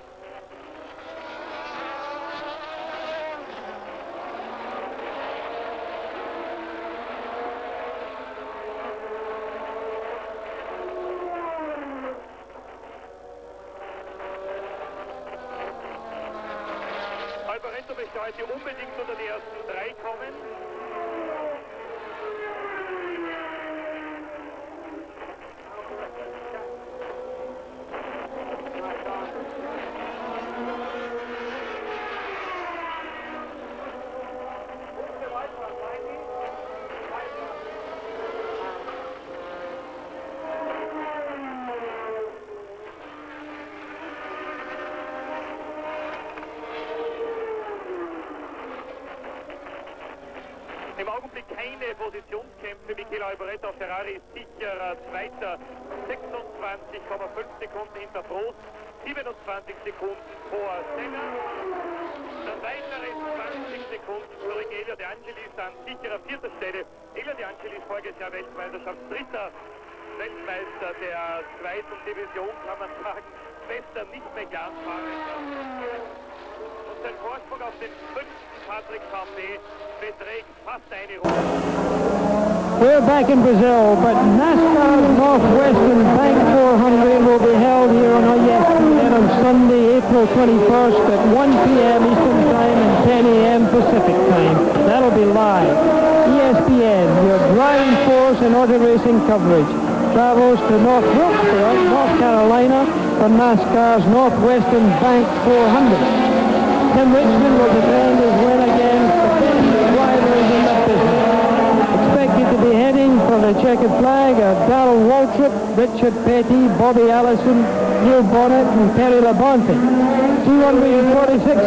Speaker 1: Alboreto möchte heute unbedingt unter die ersten 3 kommen. Im Augenblick keine Positionskämpfe. Michele Alboreto auf Ferrari ist sicher Zweiter, 26,5 Sekunden hinter Prost, 27 Sekunden vor Senna. Dann weitere 20 Sekunden zurück Elio De Angelis an sicherer 4. Stelle. Elio De Angelis voriges Jahr Weltmeisterschaftsdritter, Weltmeister der 2. Division, kann man sagen, bester Nicht-Megane-Fahrer. Und sein Vorsprung auf den 5. Patrick Café beträgt fast eine Runde.
Speaker 2: We're back in Brazil, but NASCAR's Northwestern Bank 400 will be held here on ESPN on Sunday, April 21st at 1 p.m. Eastern Time and 10 a.m. Pacific Time. That'll be live. ESPN, your driving force in auto racing coverage, travels to North Wilkesboro, North Carolina for NASCAR's Northwestern Bank 400. Tim Richmond will defend his win against the best drivers in the business. Expected to be heading for the checkered flag are Darrell Waltrip, Richard Petty, Bobby Allison, Neil Bonnet and Terry Labonte. $246,000 is at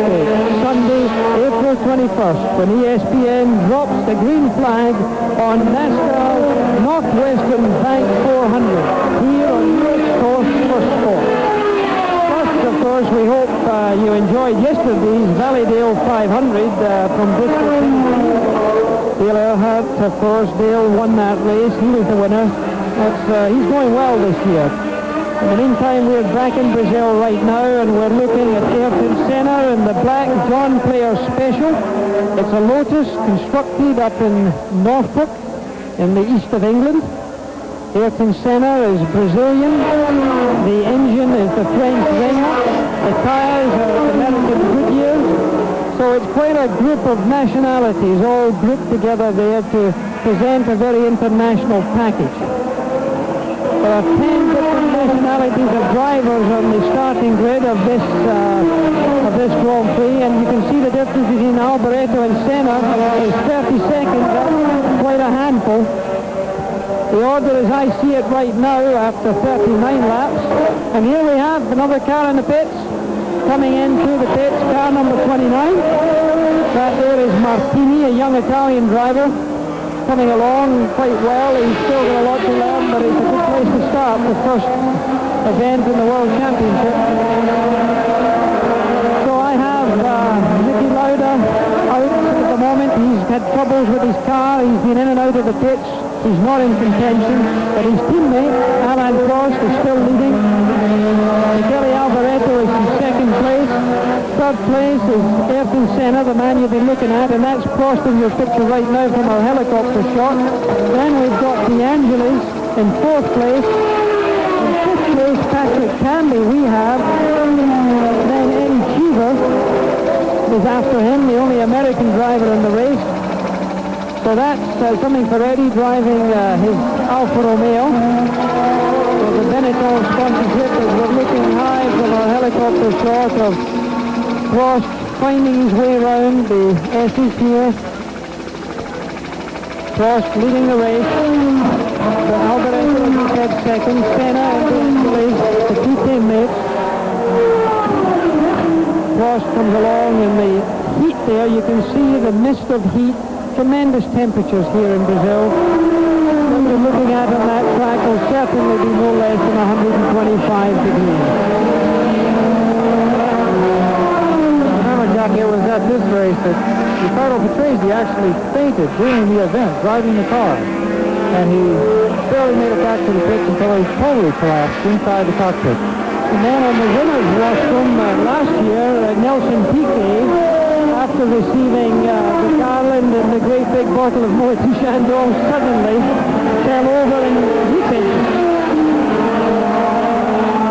Speaker 2: stake. Sunday, April 21st, when ESPN drops the green flag on NASCAR's Northwestern Bank 400 here on US Coast for Sport. Of course, we hope you enjoyed yesterday's Valleydale 500 from Bristol, Tennessee. Dale Earnhardt, of course. Dale won that race. He was the winner. He's going well this year. In the meantime, we're back in Brazil right now, and we're looking at Ayrton Senna in the black John Player Special. It's a Lotus constructed up in Norfolk, in the east of England. Ayrton Senna is Brazilian. The engine is the French Renault. The tires are American Goodyears. So it's quite a group of nationalities all grouped together there to present a very international package. There are 10 different nationalities of drivers on the starting grid of this Grand Prix, and you can see the difference between Alboreto and Senna is 30 seconds. That's quite a handful. The order as I see it right now after 39 laps. And here we have another car in the pits. Coming in through the pits, car number 29. That there is Martini, a young Italian driver. Coming along quite well. He's still got a lot to learn, but it's a good place to start the first event in the World Championship. So I have Niki Lauda out at the moment. He's had troubles with his car. He's been in and out of the pits. He's not in contention, but his teammate, Alain Prost, is still leading. Michele Alboreto is in second place. Third place is Ayrton Senna, the man you've been looking at, and that's Prost in your picture right now from our helicopter shot. Then we've got De Angelis in fourth place. In fifth place, Patrick Canby we have. Then Eddie Cheever is after him, the only American driver in the race. So that's something for Eddie driving his Alfa Romeo. So the Benetton sponsorship as we're looking high from our helicopter shot of Prost finding his way around the S's here. Prost leading the race. So Alboreto, as we said, second. Senna and De Angelis, the two teammates. Prost comes along in the heat there. You can see the mist of heat. Tremendous temperatures here in Brazil. What we're looking at on that track will certainly be no less than 125 degrees.
Speaker 3: Remember, Jackie, it was at this race that Ricardo Patrese actually fainted during the event, driving the car. And he barely made it back to the pits until he totally collapsed inside the cockpit.
Speaker 2: And then on the winner's washroom last year, Nelson Piquet, after receiving the garland and the great big bottle of Moët Chandon, suddenly fell over and he finished.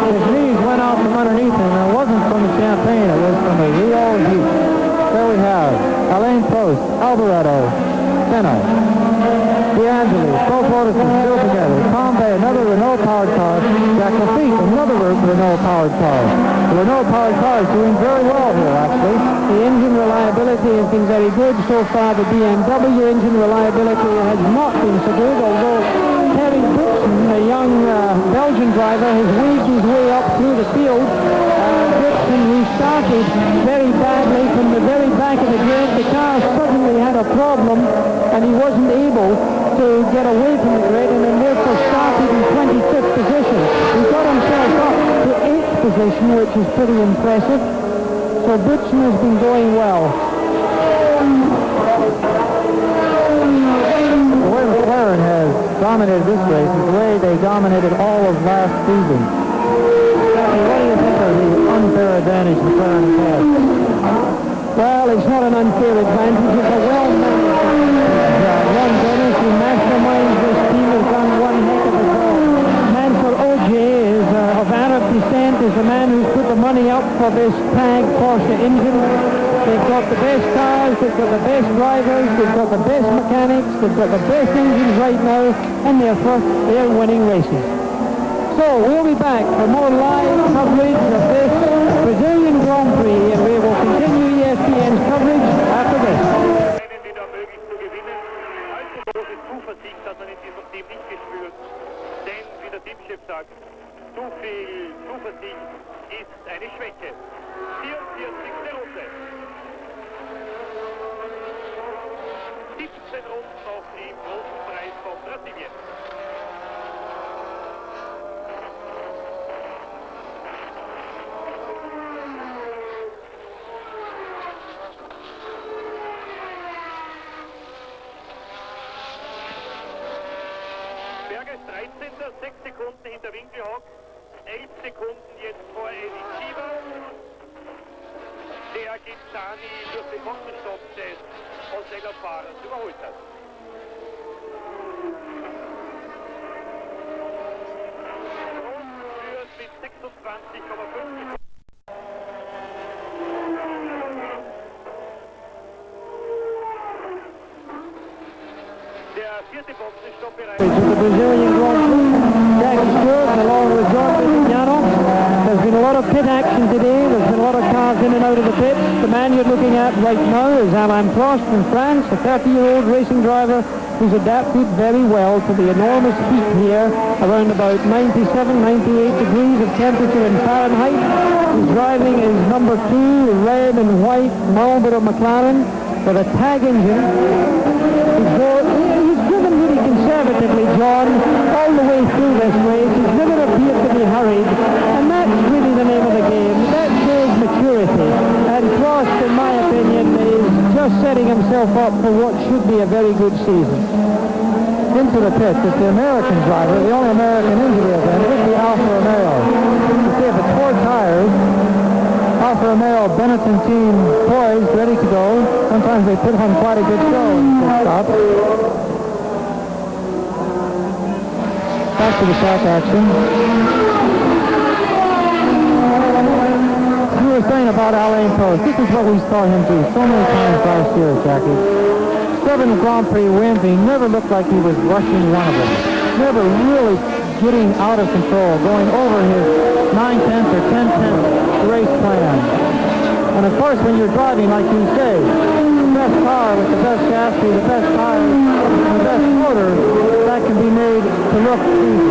Speaker 3: His knees went out from underneath him, and it wasn't from the champagne, it was from the real heat. There we have Alain Prost, Alboreto, Senna, De Angelis, both Lotuses still together. Combe, another Renault-powered car. Jack Lafitte, another Renault-powered car. The Renault-powered car is doing very well here, actually.
Speaker 2: The engine reliability has been very good so far. The BMW engine reliability has not been so good, although Terry Dixon, a young Belgian driver, has waged his way up through the field. Dixon restarted very badly from the very back of the grid. The car suddenly had a problem, and he wasn't able to get away from the grid, and then therefore started in 25th position. He got himself up to 8th position, which is pretty impressive. So Dixon has been going well.
Speaker 3: The way McLaren has dominated this race is the way they dominated all of last season. What do you think of the unfair advantage McLaren has had?
Speaker 2: Well, it's not an unfair advantage. It's a well-managed Ron Dennis, who masterminds this team, has done one heck of a job. Mansur Ogier is of Arab descent, is the man who's put the money up for this tag Porsche engine. They've got the best cars, they've got the best drivers, they've got the best mechanics, they've got the best engines right now, and therefore they're winning races. So we'll be back for more live coverage of this Brazilian Grand Prix, and we will continue ESPN's coverage after this.
Speaker 1: Zuversicht hat man in diesem Team nicht gespürt, denn wie der Teamchef sagt, zu viel Zuversicht ist eine Schwäche. 44. Runde. 17 Runden noch im großen Preis von Brasilien. hingehockt. 11 Sekunden jetzt vor Eddie Cheever. Der Gibsani durch den Boxenstopp des Ausleger Fahrers überholt hat. Führt mit 26,5. Der vierte Boxenstopp bereits.
Speaker 2: The Brazilian Grand Prix, Jackie Stewart along with John Bisignano. There's been a lot of pit action today. There's been a lot of cars in and out of the pits. The man you're looking at right now is Alain Prost from France, a 30-year-old racing driver who's adapted very well to the enormous heat here, around about 97, 98 degrees of temperature in Fahrenheit. He's driving his number 2 red and white Marlboro McLaren with a tag engine. He's driven really conservatively, John, all the way through this race. He's never appeared to be hurried, and that's really the name of the game. That shows maturity. And Prost, in my opinion, is just setting himself up for what should be a very good season.
Speaker 3: Into the pit is the American driver, the only American into the event, is the Alfa Romeo. You see, if it's 4 tires, Alfa Romeo Benetton team poised, ready to go. Sometimes they put on quite a good show in the pit stop. Back to the track action. You were saying about Alain Prost. This is what we saw him do so many times last year, Jackie. 7 Grand Prix wins, he never looked like he was rushing one of them. Never really getting out of control, going over his 9/10 or 10/10 race plan. And of course, when you're driving, like you say, the best car with the best chassis, the best tires, the best motor, that can be made to look easy.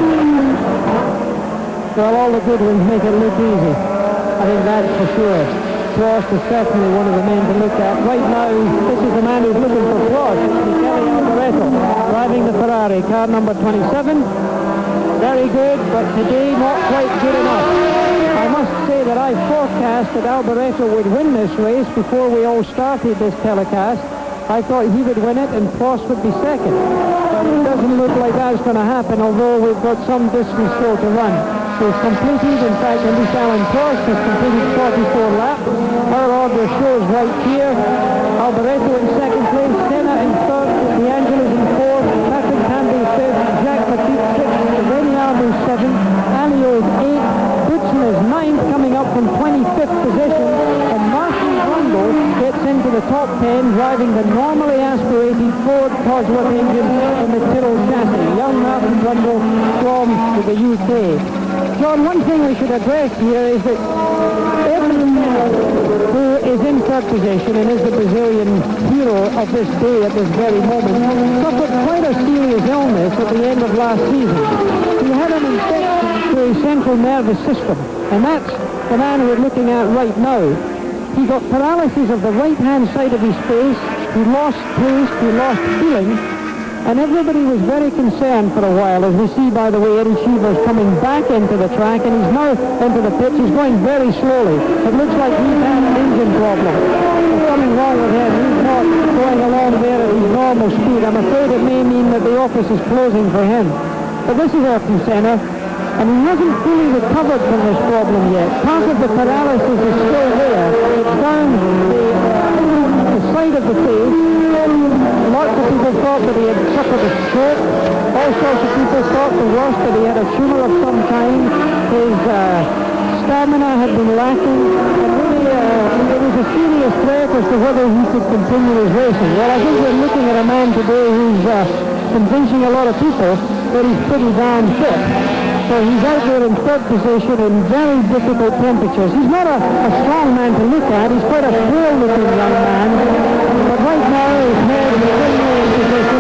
Speaker 2: Well, all the good ones make it look easy. I think that's for sure. Prost is certainly one of the men to look at. Right now, this is the man who's looking for Prost. Michele Alboreto, driving the Ferrari, car number 27. Very good, but today not quite good enough. I must say that I forecast that Alboreto would win this race before we all started this telecast. I thought he would win it and Prost would be second. But it doesn't look like that's going to happen, although we've got some distance still to run. He's completed, in fact, at least Alain Prost has completed 44 laps. Our order shows right here. Alboreto in second place, Senna in third, De Angelis in fourth, Patrick Tambay fifth, Jacques Lafitte sixth, Reniabu seventh, Alio is eighth, Goodson is ninth, coming up from 25th position, and Martin Brundle gets into the top 10, driving the normally aspirated Ford Cosworth engine in the Tyrrell chassis. Young Martin Brundle from the UK. John, one thing we should address here is that Edmund Senna, who is in third position and is the Brazilian hero of this day at this very moment, suffered quite a serious illness at the end of last season. He had an infection to his central nervous system, and that's the man we're looking at right now. He got paralysis of the right-hand side of his face, he lost taste, he lost feeling, and everybody was very concerned for a while, as we see, by the way, Eddie Cheever's coming back into the track, and he's now into the pits. He's going very slowly. It looks like he's had an engine problem. There's something wrong with him. He's not going along there at his normal speed. I'm afraid it may mean that the office is closing for him. But this is Ayrton Senna, and he hasn't fully recovered from this problem yet. Part of the paralysis is still there. It's down the side of the face. Lots of people thought that he had suffered a stroke. All sorts of people thought the worst, that he had a tumor of some kind. His stamina had been lacking, and really it was a serious threat as to whether he could continue his racing. Well, I think we're looking at a man today who's convincing a lot of people that he's pretty damn fit. So he's out there in third position in very difficult temperatures. He's not a strong man to look at. He's quite a frail-looking young man. But right now, his head is firmly in position.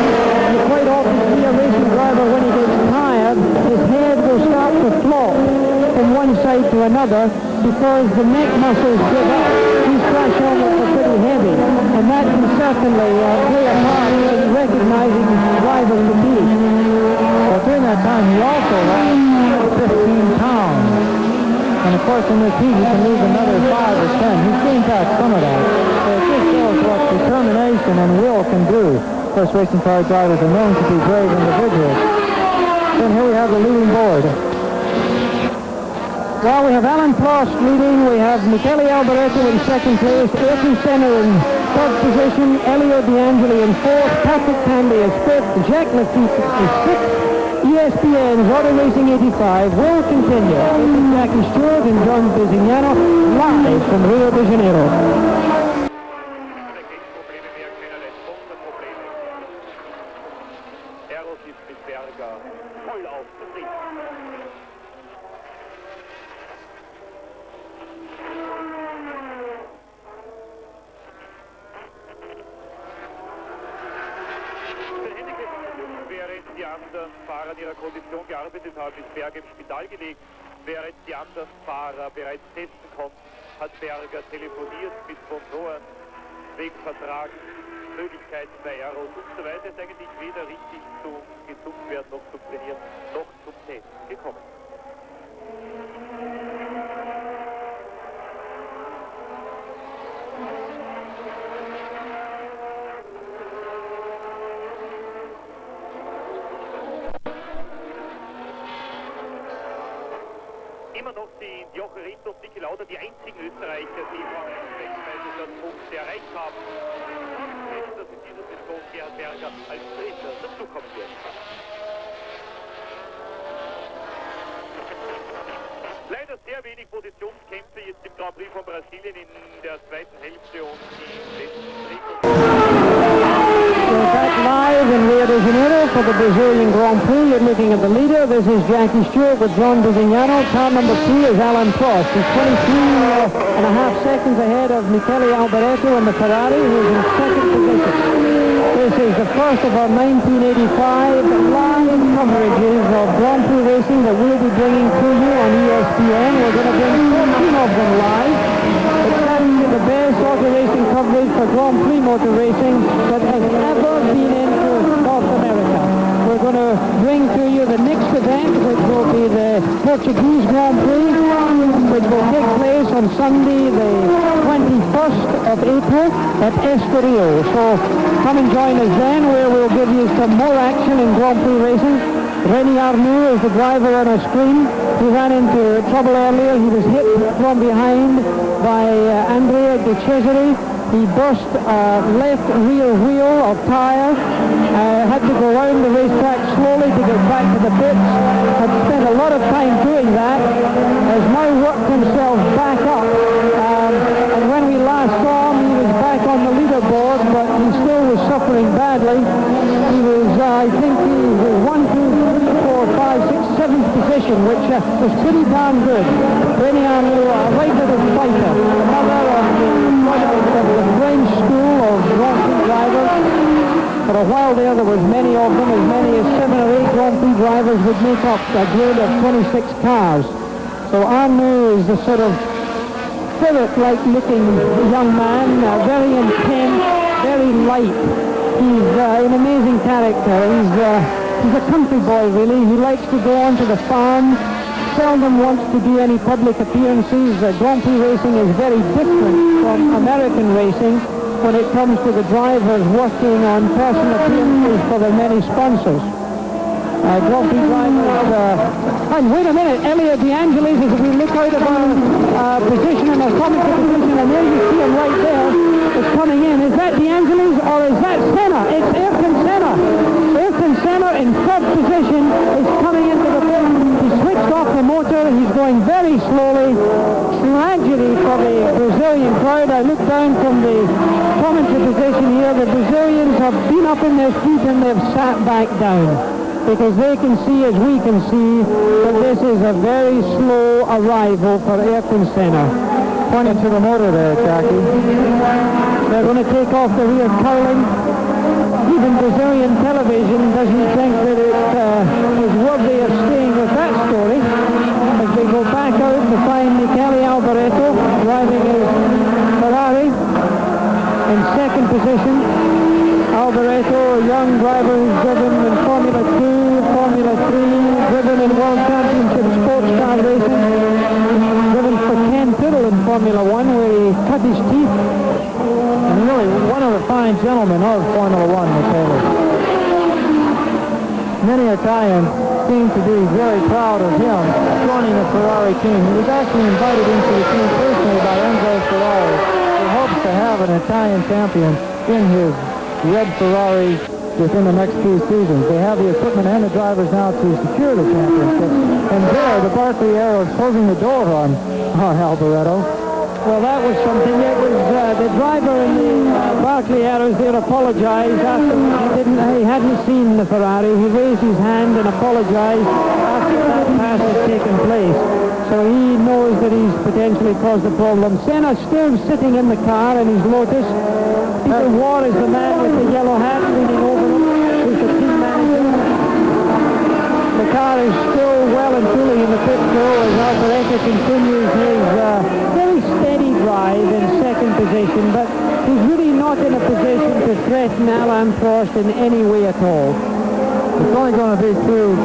Speaker 2: You quite often see a racing driver, when he gets tired, his head will start to flop from one side to another because the neck muscles give up. These crash helmets are pretty heavy, and that can certainly play a part in recognizing drivers to be.
Speaker 3: Well, during that time, he also lost 15 pounds. And of course, in this heat, he can lose another 5 or 10. He's gained back some of that. So it just shows what determination and will can do. Of course, racing car drivers are known to be brave individuals. Then here we have the leading board.
Speaker 2: Well, we have Alan Prost leading, we have Michele Alboreto in second place, Ayrton Senna in third position, Elio D'Angeli in fourth, Patrick Canby is fifth, Jacques Lafitte is sixth. ESPN's Auto Racing 85 will continue. This is Jackie Stewart and John Bisignano live from Rio de Janeiro.
Speaker 1: Fahrer ihrer Kondition gearbeitet haben, ist Berger im Spital gelegt. Während die anderen Fahrer bereits testen konnten, hat Berger telefoniert mit Sponsoren, Wegvertrag, Möglichkeiten bei Aeros und so weiter. Ist eigentlich weder richtig zum gezupft werden, noch zum Trainieren, noch zum Testen gekommen. Immer noch sind Jochen Rindt und Niki Lauda die einzigen Österreicher, die vor einem Weltmeisterschaftspunkt erreicht haben. Und dass in dieser Saison Gerhard Berger als Dritter dazukommen wird. Leider sehr wenig Positionskämpfe jetzt im Grand Prix von Brasilien in der zweiten Hälfte und die letzten Drehungen.
Speaker 2: We're back live in Rio de Janeiro for the Brazilian Grand Prix. You're looking at the leader. This is Jackie Stewart with John Bisignano. Car number 2 is Alan Prost. He's 23.5 seconds ahead of Michele Alboreto in the Ferrari, who is in second position. This is the first of our 1985 live coverages of Grand Prix racing that we'll be bringing to you on ESPN. We're going to bring 14 of them live. It's certainly the best auto racing coverage for Grand Prix motor racing that has ever been into North America. We're going to bring to you the next event, which will be the Portuguese Grand Prix, which will take place on Sunday, the 21st of April at Estoril. So come and join us then, where we'll give you some more action in Grand Prix racing. Remy Arnoux is the driver on our screen. He ran into trouble earlier. He was hit from behind by Andrea De Cesare. He burst a left rear wheel of tyre, had to go around the racetrack slowly to get back to the pits, had spent a lot of time doing that, has now worked himself back up, and when we last saw him, he was back on the leaderboard, but he still was suffering badly. He was, I think, he was 1, 2, 3, 4, 5, 6, 7th position, which was pretty darn good. Remy Arnoux, a right little fighter, another of the French school of Grand Prix drivers. For a while there was many of them, as many as 7 or 8 Grand Prix drivers would make up a grid of 26 cars. So Arnoux is the sort of spirit-like looking young man, very intense, very light. He's an amazing character. He's a country boy, really. He likes to go onto the farm, seldom wants to do any public appearances. Grand Prix racing is very different from American racing when it comes to the drivers working on personal appearances for their many sponsors. Grand Prix drivers, and wait a minute, Elio D'Angeli, as we look out of our position and our commentary position, and there you see him right there, is coming in. Is that D'Angeli's or is that Senna? It's Ayrton Senna. Ayrton Senna in third position is coming into the pit. He switched off the motor. He's going very slowly. Tragedy for the Brazilian crowd. I look down from the commentary position here. The Brazilians have been up in their feet and they've sat back down, because they can see, as we can see, that this is a very slow arrival for Ayrton Senna. Pointing to the motor there, Jackie. They're going to take off the rear cowling. Even Brazilian television doesn't think that it is worthy of staying with that story, as they go back out to find Michele Alboreto driving his Ferrari in second position. Alboreto, a young driver who's driven in Formula 2, Formula 3, driven in World Championship sports car racing, driven for Ken Tittle in Formula 1, where he cut his teeth. And really one of the fine gentlemen of Formula 1, Michele.
Speaker 3: many Italians seem to be very proud of him joining the Ferrari team. He was actually invited into the team personally by Enzo Ferrari, who hopes to have an Italian champion in his red Ferrari within the next few seasons. They have the equipment and the drivers now to secure the championship. And there, the Barclay Aero is closing the door on Alboreto.
Speaker 2: Well, that was something. It was the driver in the Barclay Aeros there apologized after he hadn't seen the Ferrari. He raised his hand and apologized after that pass had taken place. So he knows that he's potentially caused a problem. Senna still sitting in the car in his Lotus. Peter Ward is the man with the yellow hat leaning over him, who's the team manager. The car is still well and truly in the pit crew as Alboreto continues his very steady drive in second position, but he's really not in a position to threaten Alain Prost in any way at all.
Speaker 3: It's only going to be through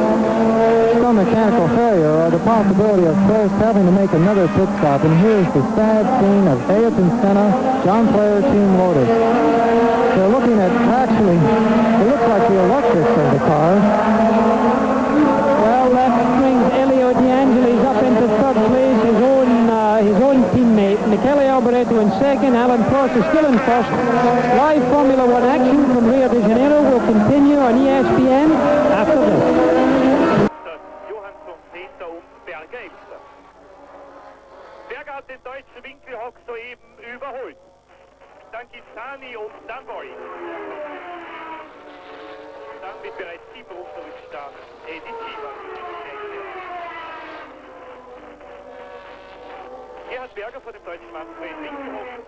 Speaker 3: some mechanical failure or the possibility of Prost having to make another pit stop. And here's the sad scene of Ayrton Senna, John Player Team Lotus. They're looking at, actually, it looks like the electrics of the car.
Speaker 2: Well, that brings Elio De Angelis up into third place, his own teammate. Michele Alboreto in second. Alain Prost is still in first. Live Formula One action from Rio de Janeiro will continue on ESPN after this.
Speaker 1: Johansson 10. und Berger 11. Berger hat den deutschen Winkelhock soeben überholt. Dann Gisani und Danboy. Dann mit bereits 7 Runden Rückstand Eddie Schieber. Gerhard Berger vor dem deutschen Manfred Winkelhock.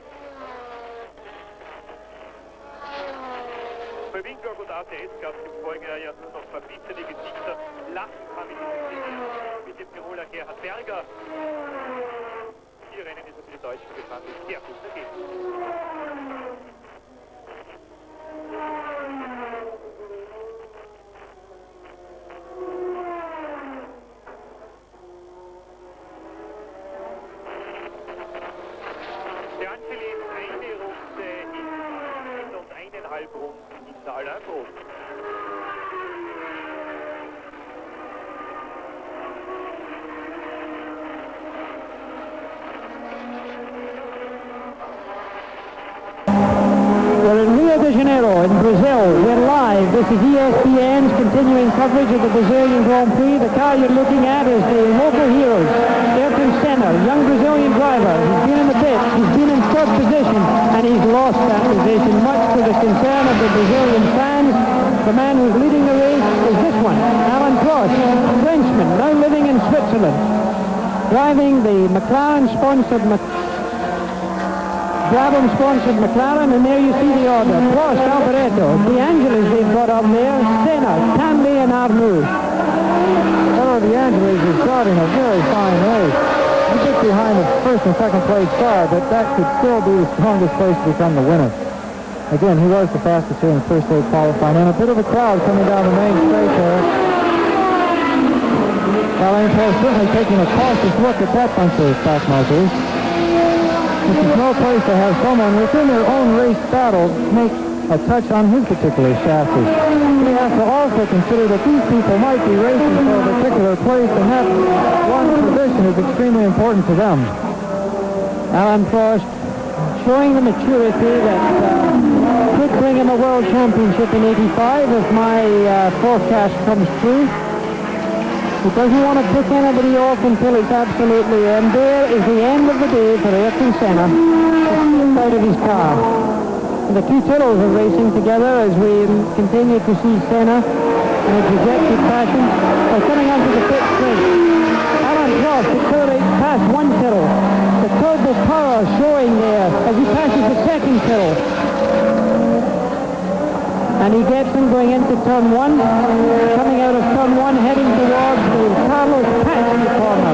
Speaker 1: Bei Winkelhock und ATS gab es im Folgejahr ja nur noch verbietene Gesichter. Lachen kann mit dem Tiroler Gerhard Berger. 4 Rennen ist er für die Deutschen gefahren mit sehr guten Ergebnissen. Der Angeli ist eine Runde in und 1,5 Runden in der Alain Prost.
Speaker 2: We're in Rio de Janeiro in Brazil. We're live. This is ESPN's continuing coverage of the Brazilian Grand Prix. The car you're looking at is the local heroes. Ayrton Senna, young Brazilian driver. He's been in the pits. He's been in third position, and he's lost that position, much to the concern of the Brazilian fans. The man who's leading the race is this one, Alain Prost, Frenchman, now living in Switzerland, driving the McLaren-sponsored Brabham-sponsored McLaren, and there you see the order. Prost, Alboreto, De Angelis they've got up there, Senna, Tambay and Arnoux.
Speaker 3: Oh, De Angelis is starting a very fine race. He's just behind the first and second place car, but that could still be the strongest place to become the winner. Again, he was the fastest here in first aid qualifying, and a bit of a crowd coming down the main straight there. Alain Prost certainly taking a cautious look at that bunch of track markers. This is no place to have someone within their own race battle make a touch on his particular chassis. We have to also consider that these people might be racing for a particular place, and that one position is extremely important to them.
Speaker 2: Alain Prost showing the maturity that could bring him a world championship in '85 if my forecast comes true. He doesn't want to pick anybody off until it's absolutely end. There is the end of the day for Ayrton Senna. He's out of his car. And the two Tyrrells are racing together as we continue to see Senna in a dejected fashion. They're coming onto the pit straight. Alain Prost accelerates past one Tyrrell. The turbo power showing there as he passes the second Tyrrell. And he gets him going into turn one, coming out of turn one, heading towards the Carlos Pax in the corner.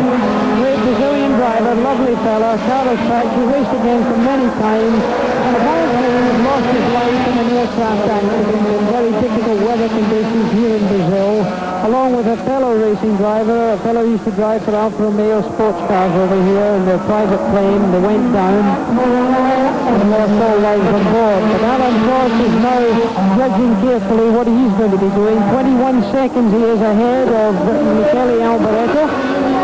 Speaker 2: Great Brazilian driver, lovely fella, Carlos Pax, who raced against him many times, and apparently has lost his life in an aircraft accident in very difficult weather conditions here in Brazil, along with a fellow racing driver, a fellow who used to drive for Alfa Romeo sports cars over here in their private plane. They went down. and lost all lives on board. But Alan Prost is now judging carefully what he's going to be doing. 21 seconds he is ahead of Michele Alboreto.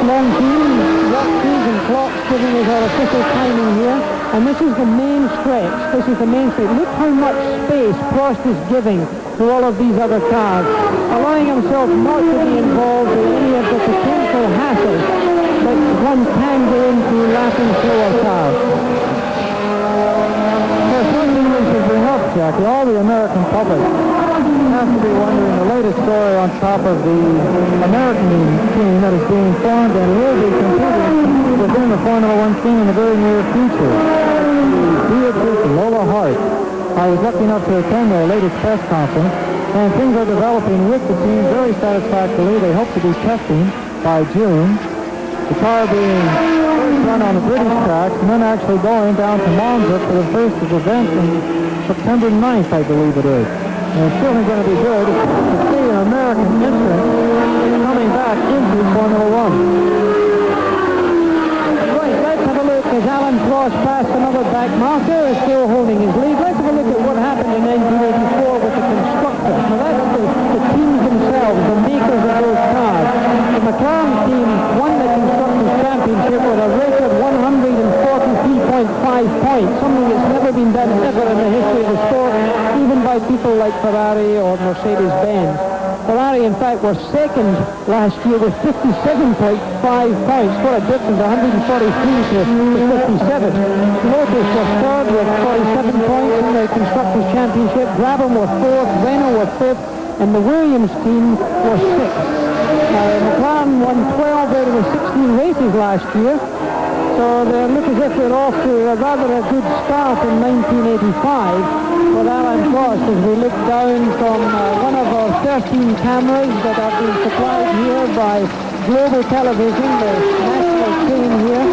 Speaker 2: Long team, watches and clocks giving us our official timing here. And this is the main stretch. This is the main stretch. Look how much space Prost is giving to all of these other cars, allowing himself not to be involved in any of the potential hassles that one can go into lapping slower cars.
Speaker 3: There's something that should be helped, Jackie. All the American public has to be wondering the latest story on top of the American team that is being formed and will be competing within the Formula One team in the very near future. Beatrice Lola Hart. I was lucky enough to attend their latest press conference, and things are developing with the team very satisfactorily. They hope to be testing by June. The car being first run on the British tracks and then actually going down to Monza for the first of events on September 9th, I believe it is. And it's certainly going to be good to see an American entrant coming back into Formula One.
Speaker 2: Right, let's have a look as Alan Prost passed another back marker, is still holding his lead. Let's have a look at what happened in 1984 with the constructors. Now that's the teams themselves, the makers of those cars. The McLaren team won the Constructors' Championship with a record 143.5 points, something that's never been done ever in the history of the sport, even by people like Ferrari or Mercedes-Benz. Ferrari, in fact, were second last year with 57.5 points. What a difference, 143 to 57. Lotus was third with 47 points in the Constructors' Championship. Brabham was fourth, Renault was fifth, and the Williams team was sixth. McLaren won 12 out of the 16 races last year. So they look as if they're off to a rather a good start in 1985 with Alan Prost as we look down from one of our 13 cameras that have been supplied here by Global Television, the national chain here,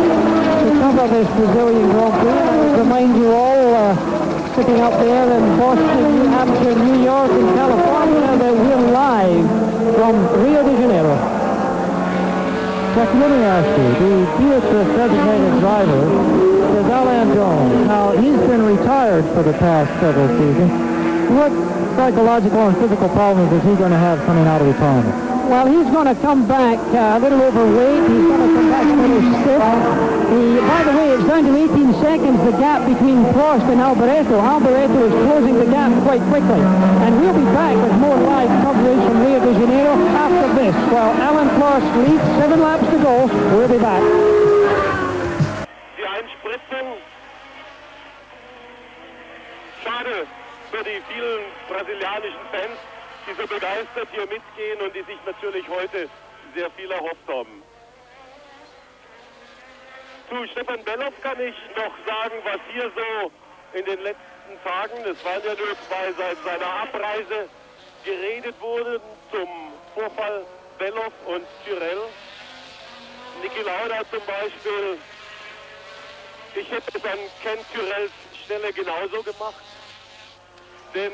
Speaker 2: to cover this Brazilian Grand Prix. And I would remind you all, sitting up there in Boston, New Hampshire, New York, and California, that we're live from Rio de Janeiro.
Speaker 3: Jack, let me ask you, the Beatrice designated driver is Alain Jones. Now, he's been retired for the past several seasons. What psychological and physical problems is he going to have coming out of retirement?
Speaker 2: Well, he's going to come back a little overweight. He's going to come back a little stiff. By the way, it's down to 18 seconds, the gap between Prost and Alboreto. Alboreto is closing the gap quite quickly. And we'll be back with more live coverage from Rio de Janeiro after this. Well, Alan Prost leads, 7 laps to go. We'll be back.
Speaker 1: Die Einspritzung. Schade für die vielen brasilianischen Fans, die so begeistert hier mitgehen und die sich natürlich heute sehr viel erhofft haben. Zu Stefan Bellof kann ich noch sagen, was hier so in den letzten Tagen, es waren ja nur 2 seit seiner Abreise, geredet wurde zum Vorfall Bellof und Tyrrell. Niki Lauda zum Beispiel, ich hätte es an Ken Tyrrells Stelle genauso gemacht, denn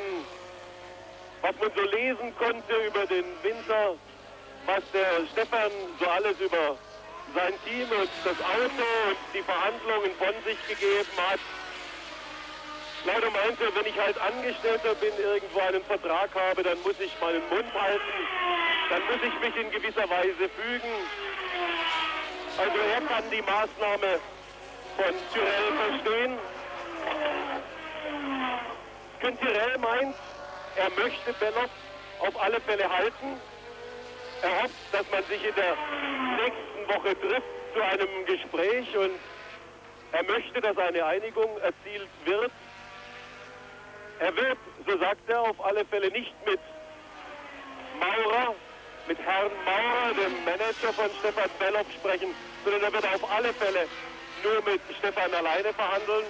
Speaker 1: was man so lesen konnte über den Winter, was der Stefan so alles über sein Team und das Auto und die Verhandlungen von sich gegeben hat. Lauda meinte, wenn ich halt Angestellter bin, irgendwo einen Vertrag habe, dann muss ich meinen Mund halten, dann muss ich mich in gewisser Weise fügen. Also er kann die Maßnahme von Tyrrell verstehen. Ken Tyrrell meint, er möchte Bellof auf alle Fälle halten. Er hofft, dass man sich in der nächsten Woche trifft zu einem Gespräch und er möchte, dass eine Einigung erzielt wird. Er wird, so sagt er, auf alle Fälle nicht mit Maurer, mit Herrn Maurer, dem Manager von Stefan Bellof, sprechen, sondern er wird auf alle Fälle nur mit Stefan alleine verhandeln.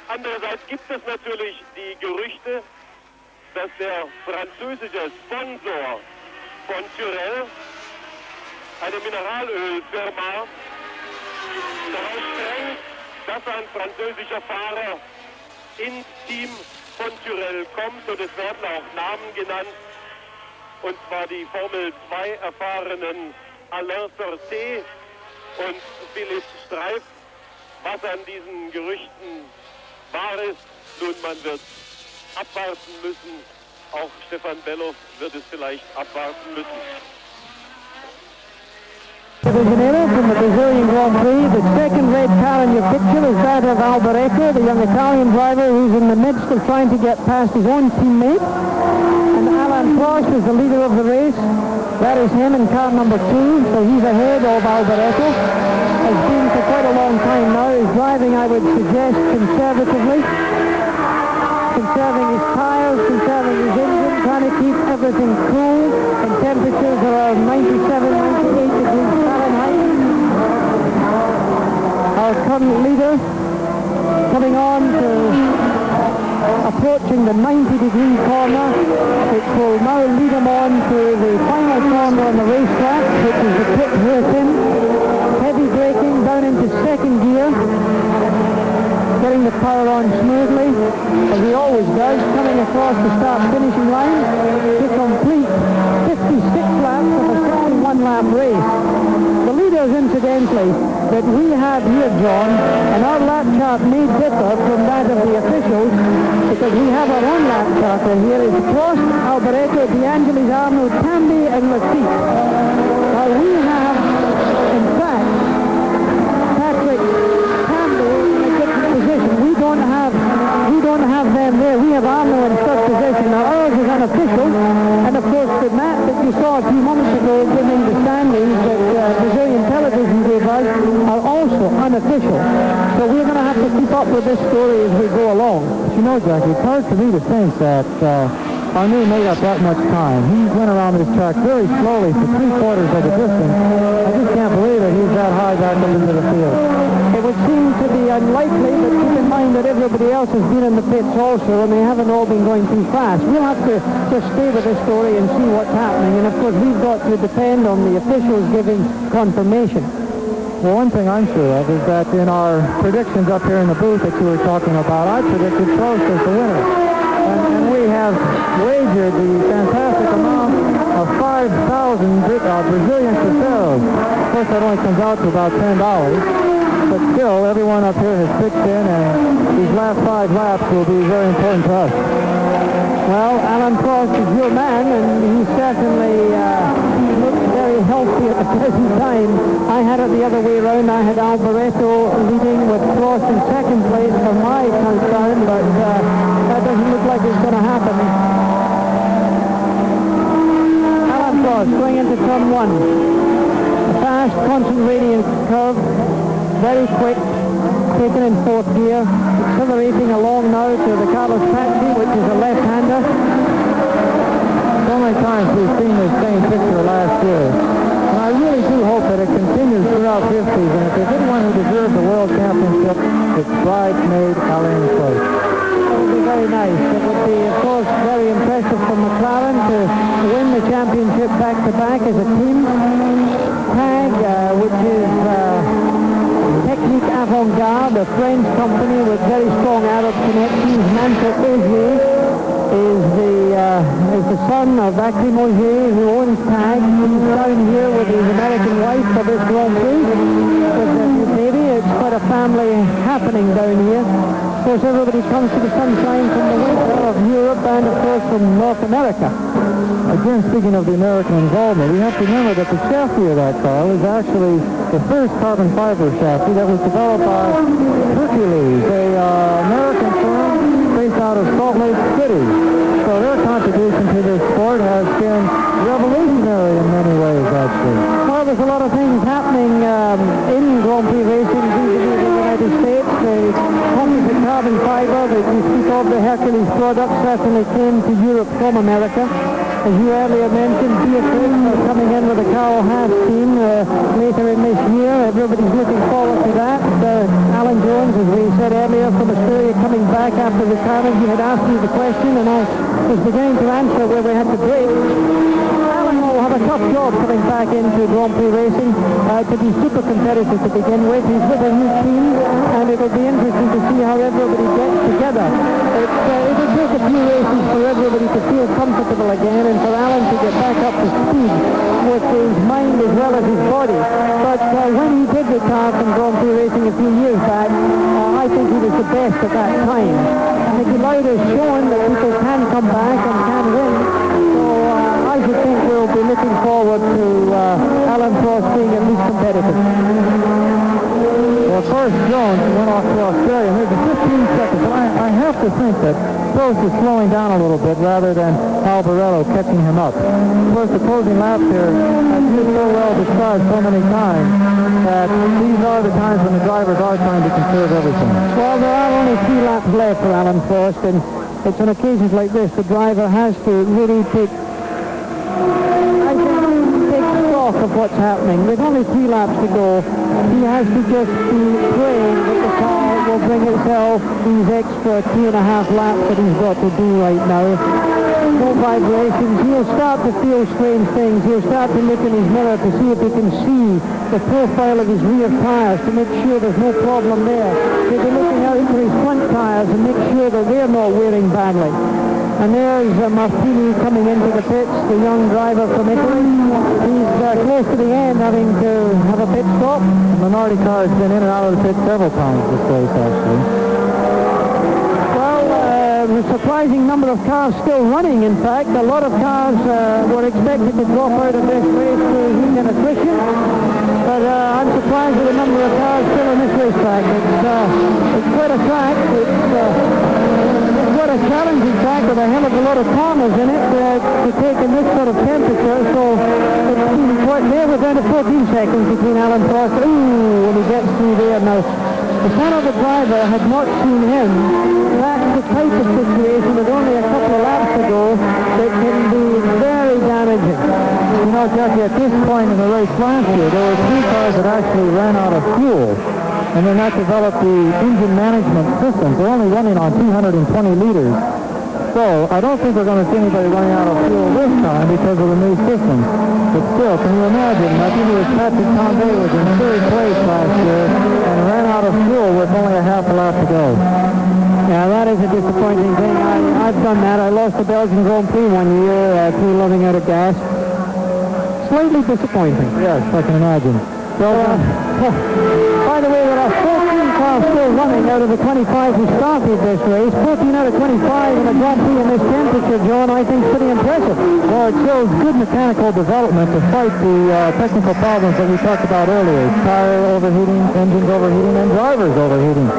Speaker 1: Andererseits gibt es natürlich die Gerüchte, dass der französische Sponsor von Tyrrell, eine Mineralölfirma, darauf drängt, dass ein französischer Fahrer ins Team von Tyrrell kommt und es werden auch Namen genannt, und zwar die Formel 2 erfahrenen Alain Sorté und Philippe Streif. was an diesen Gerüchten wahr ist. Nun, man wird abwarten müssen. Auch Stefan Bellow wird es vielleicht abwarten müssen.
Speaker 2: From the Brazilian Grand Prix, the second red car in your picture is that of Alboreto, the young Italian driver who's in the midst of trying to get past his own teammate. And Alain Prost is the leader of the race. That is him in car number 2, so he's ahead of Alboreto. Has been for quite a long time now. He's driving, I would suggest, conservatively. Conserving his tires, conserving his engine, trying to keep everything cool, and temperatures are 97, 98 degrees Fahrenheit. Our current leader coming on to approaching the 90-degree corner, which will now lead him on to the final corner on the racetrack, which is the pit hairpin. Heavy braking down into second gear. Getting the power on smoothly, as he always does, coming across the start-finishing line to complete 56 laps of a 61-lap race. The leaders, incidentally, that we have here, John, and our lap chart may differ from that of the officials, because we have our own lap charter here, is Prost, Alboreto, De Angelis, Arnoux, Tambi, and Lafitte. Now we have, in fact, Patrick Tambi in a different position. We don't have them there. We have Arnoux in third position. Now ours is unofficial, and of course the map that you saw a few moments ago giving the standings that Brazilian television gave us are also unofficial. So we're going to have to keep up with this story as we go along.
Speaker 3: You know, Jackie, it's hard for me to think that Arnoux made up that much time. He went around this track very slowly for 3/4 of the distance. I just can't believe that he's that high back up into the field.
Speaker 2: It would seem to be unlikely, but keep in mind that everybody else has been in the pits also, and they haven't all been going too fast. We'll have to just stay with this story and see what's happening, and of course we've got to depend on the officials giving confirmation.
Speaker 3: Well, one thing I'm sure of is that in our predictions up here in the booth that you were talking about, I predicted Prost as the winner. And we have wagered the fantastic amount of 5,000 Brazilian peseros. Of course, that only comes out to about $10. But still, everyone up here has pitched in, and these last 5 laps will be very important to us.
Speaker 2: Well, Alain Prost is your man, and he certainly looks very healthy at the present time. I had it the other way around. I had Alboreto leading with Prost in second place for my countdown, but that doesn't look like it's going to happen. Alain Prost going into turn 1. A fast, constant radius curve, very quick, taken in 4th gear, accelerating along now to the Carlos Patsy, which is a left-hander.
Speaker 3: So many times we've seen this same picture last year. And I really do hope that it continues throughout this season. If there's anyone who deserves the World Championship, it's bridesmaid Alain Prost.
Speaker 2: That would be very nice. It would be, of course, very impressive for McLaren to win the championship back-to-back as a team. Tag, which is Technique Avant-Garde, a French company with very strong Arab connections. Mansour Ogier is the son of Akrim Ogier, who owns Tag. He's down here with his American wife for this Grand Prix with their new baby. It's quite a family happening down here. Of course, everybody comes to the sunshine from the winter of Europe and, of course, from North America.
Speaker 3: Again, speaking of the American involvement, we have to remember that the chassis of that car is actually the first carbon fiber chassis that was developed by Hercules, a American firm based out of Salt Lake City. So their contribution to this sport has been revolutionary in many ways, actually.
Speaker 2: Well, there's a lot of things happening in Grand Prix racing vis-a-vis the United States. The composite carbon fiber that you speak of, the Hercules product, certainly came to Europe from America. As you earlier mentioned, Beatrice coming in with the Carl Haas team later in this year. Everybody's looking forward to that. Alan Jones, as we said earlier, from Australia coming back after retirement. He had asked me the question, and I was beginning to answer where we had to break. Alan will have a tough job coming back into Grand Prix racing to be super competitive to begin with. He's with a new team, and it will be interesting to see how everybody gets together. It will take a few races is for everybody to feel comfortable again and for Alan to get back up to speed with his mind as well as his body. But when he did retire from Grand Prix racing a few years back, I think he was the best at that time. Nicky Lauda has shown that people can come back and can win. So I should think we'll be looking forward to Alan Prost being at least competitive.
Speaker 3: Well, of course, Jones went off to Australia. Maybe 15 seconds. But I have to think that Prost is slowing down a little bit rather than Albarello catching him up. Of course, the closing lap here has been so well described so many times that these are the times when the drivers are trying to conserve everything.
Speaker 2: Well, there are only 3 laps left for Alan Prost, and it's on occasions like this the driver has to really take stock of what's happening. There's only 3 laps to go. He has to just be praying that the car will bring itself these extra 2.5 laps that he's got to do right now. No vibrations. He'll start to feel strange things. He'll start to look in his mirror to see if he can see the profile of his rear tires to make sure there's no problem there. He'll be looking out for his front tires and make sure that they're not wearing badly. And there's Martini coming into the pits, the young driver from Italy. He's close to the end, having to have a pit stop.
Speaker 3: The minority car has been in and out of the pit several times this race, actually.
Speaker 2: Well, a surprising number of cars still running, in fact. A lot of cars were expected to drop out of this race through heat and attrition. But I'm surprised at the number of cars still on this racetrack. It's quite a track. It's quite a challenging track with a hell of a lot of corners in it to take in this sort of temperature. So it's been quite there. We're down to 14 seconds between Alan Prost. Ooh, when he gets through there. Now, the son of the driver had not seen him. That's the type of situation with only a couple of laps to go that can be very damaging.
Speaker 3: You know, Jackie, at this point in the race last year, there were 3 cars that actually ran out of fuel. And then that developed the engine management systems. They're only running on 220 liters. So I don't think we're going to see anybody running out of fuel this time because of the new system. But still, can you imagine? I think it was Patrick Condé was in 3rd place last year and ran out of fuel with only a half a lap to go.
Speaker 2: Yeah, that is a disappointing thing. I've done that. I lost the Belgian Grand Prix one year through running out of gas. Slightly disappointing.
Speaker 3: Yes, I can imagine.
Speaker 2: So, by the way, there are 14 cars still running out of the 25 who started this race. 14 out of 25 in a Grand Prix in this temperature, John, I think is pretty impressive.
Speaker 3: Well, it shows good mechanical development despite the technical problems that we talked about earlier. Tire overheating, engines overheating, and drivers overheating.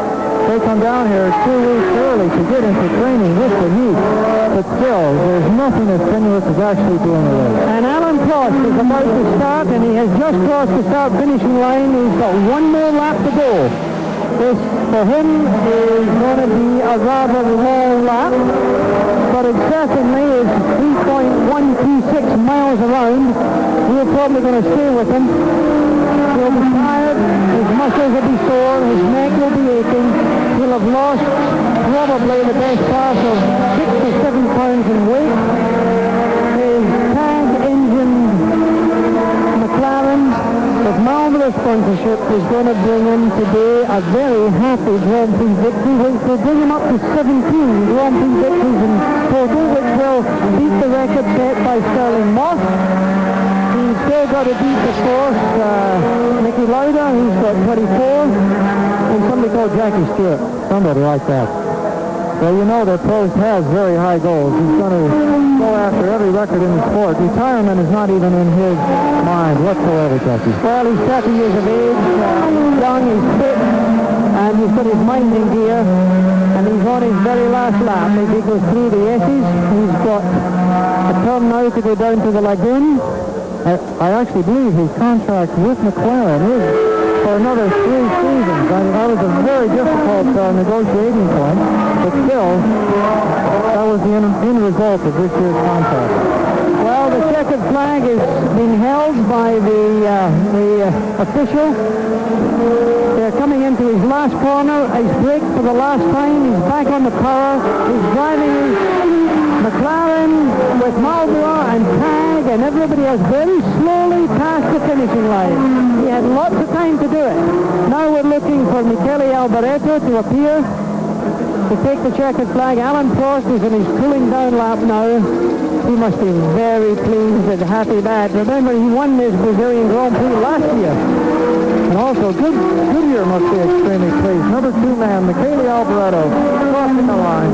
Speaker 3: They come down here 2 weeks early to get into training with the heat. But still, there's nothing as strenuous as actually doing the race.
Speaker 2: And Alan Prost is about to start, and he has just crossed the start-finishing line. He's got 1 more lap to go. This, for him, is going to be a rather long lap, but it certainly is 3.126 miles around. We're probably going to stay with him. He'll be tired, his muscles will be sore, his neck will be aching. He'll have lost probably the best part of 6 to 7 pounds in weight. His tag engine McLaren with marvelous sponsorship is going to bring him today a very happy Grand Prix victory, which will bring him up to 17 Grand Prix victories in total, which will beat the record set by Sterling Moss. He's still got to beat, of course, Nicky Lauda, who's got 24, and somebody called Jackie Stewart.
Speaker 3: Somebody like that. Well, you know that Prost has very high goals. He's going to go after every record in the sport. Retirement is not even in his mind whatsoever, Jackie.
Speaker 2: Well, he's 30 years of age, young, he's fit, and he's got his mind in gear, and he's on his very last lap as he goes through the S's. He's got a turn now to go down to the lagoon.
Speaker 3: I actually believe his contract with McLaren is for another 3 seasons. I mean, that was a very difficult negotiating point, but still, that was the end result of this year's contract.
Speaker 2: Well, the checkered flag is being held by the official. They're coming into his last corner. He's braked for the last time. He's back on the power. He's driving his McLaren with Marlboro and Tag and everybody else very slowly past the finishing line. He had lots of time to do it. Now we're looking for Michele Alboreto to appear. to take the checkered flag. Alan Prost is in his cooling down lap now. He must be very pleased and happy that. Remember, he won this Brazilian Grand Prix last year.
Speaker 3: And also, Goodyear must be extremely pleased. Number 2 man, Michele Alboreto, crossing the line.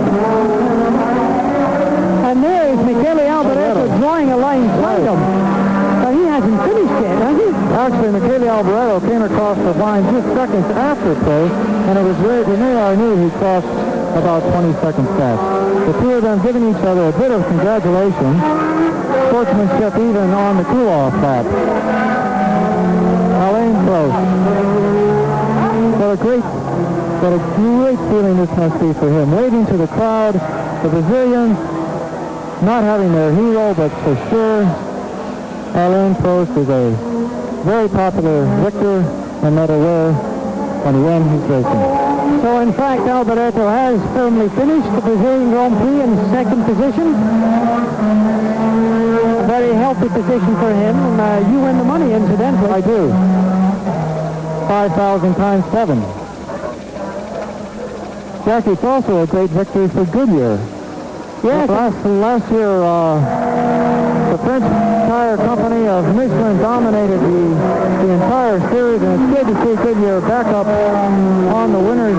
Speaker 2: And there is Michele Alboreto drawing a line behind him. But he hasn't finished yet, has he?
Speaker 3: Actually, Michele Alboreto came across the line just seconds after Prost, and it was Rene Arnoux who crossed about 20 seconds fast. The two of them giving each other a bit of congratulations. Sportsmanship even on the cool-off lap. Alain Prost. What a great feeling this must be for him. Waving to the crowd, the Brazilians not having their hero, but for sure, Alain Prost is a very popular victor, no matter where and when he's racing.
Speaker 2: So, in fact, Alboreto has firmly finished the Brazilian Grand Prix in second position. A very healthy position for him. And you win the money, incidentally.
Speaker 3: I do. 5,000 times 7. Jackie, it's also a great victory for Goodyear.
Speaker 2: Yes.
Speaker 3: Last year, the French tire company of Michelin dominated the entire series, and it's good to see Goodyear back up on the winner's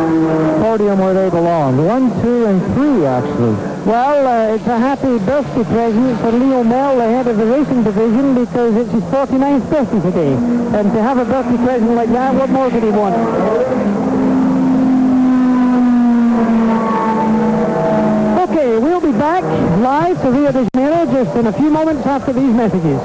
Speaker 3: podium where they belong. 1, 2, and 3, actually.
Speaker 2: Well, it's a happy birthday present for Leo Mel, the head of the racing division, because it's his 49th birthday today. And to have a birthday present like that, what more could he want? Okay, we'll be back live to Rio de Janeiro just in a few moments after these messages.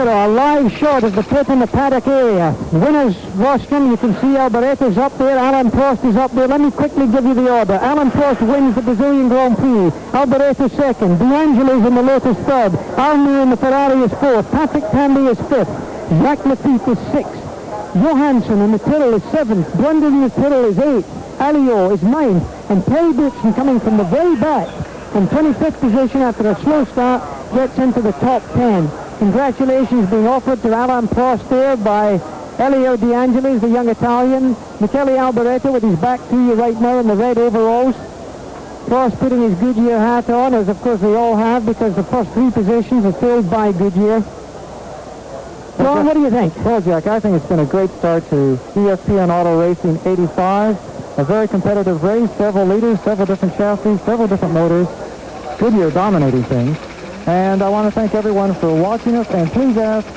Speaker 2: A live shot of the pit in the paddock area. Winners rostrum, you can see Alboreto's up there, Alan Prost is up there. Let me quickly give you the order. Alan Prost wins the Brazilian Grand Prix. Alboreto second. D'Angelo's in the Lotus third. Arnoux in the Ferrari is fourth. Patrick Tandy is fifth. Jacques Lafitte is sixth. Johansson in the Tyrrell is seventh. Blunden in the Tyrrell is eighth. Alliot is ninth. And Terry Dixon, coming from the very back in 25th position after a slow start, gets into the top 10. Congratulations being offered to Alan Prost there by Elio D'Angelis, the young Italian. Michele Alboreto with his back to you right now in the red overalls. Prost putting his Goodyear hat on, as of course we all have, because the first three positions are filled by Goodyear. John, what do you think?
Speaker 3: Well, Jack, I think it's been a great start to ESPN Auto Racing 85. A very competitive race, several leaders, several different chassis, several different motors. Goodyear dominating things. And I want to thank everyone for watching us, and please ask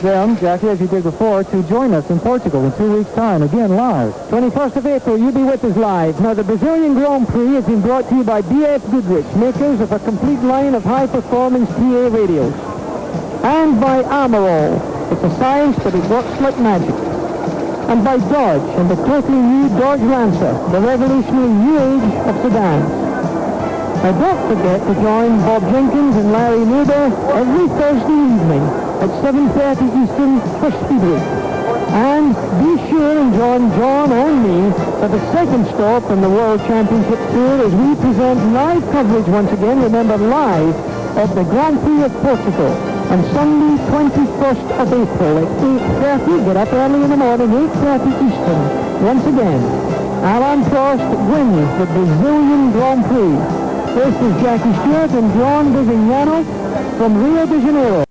Speaker 3: them, Jackie, as you did before, to join us in Portugal in 2 weeks' time, again live.
Speaker 2: 21st of April, you'll be with us live. Now, the Brazilian Grand Prix has been brought to you by BF Goodrich, makers of a complete line of high-performance PA radios. And by Amarol. It's a science, but it works like magic. And by Dodge, and the totally new Dodge Lancer, the revolutionary new age of sedans. Now, don't forget to join Bob Jenkins and Larry Nuber every Thursday evening at 7:30 Eastern for Speedweek. And be sure and join John and me for the second stop on the World Championship Tour as we present live coverage once again, remember live, of the Grand Prix of Portugal on Sunday 21st of April at 8:30. Get up early in the morning, 8:30 Eastern. Once again, Alain Prost wins the Brazilian Grand Prix. This is Jackie Stewart and John Bizignano from Rio de Janeiro.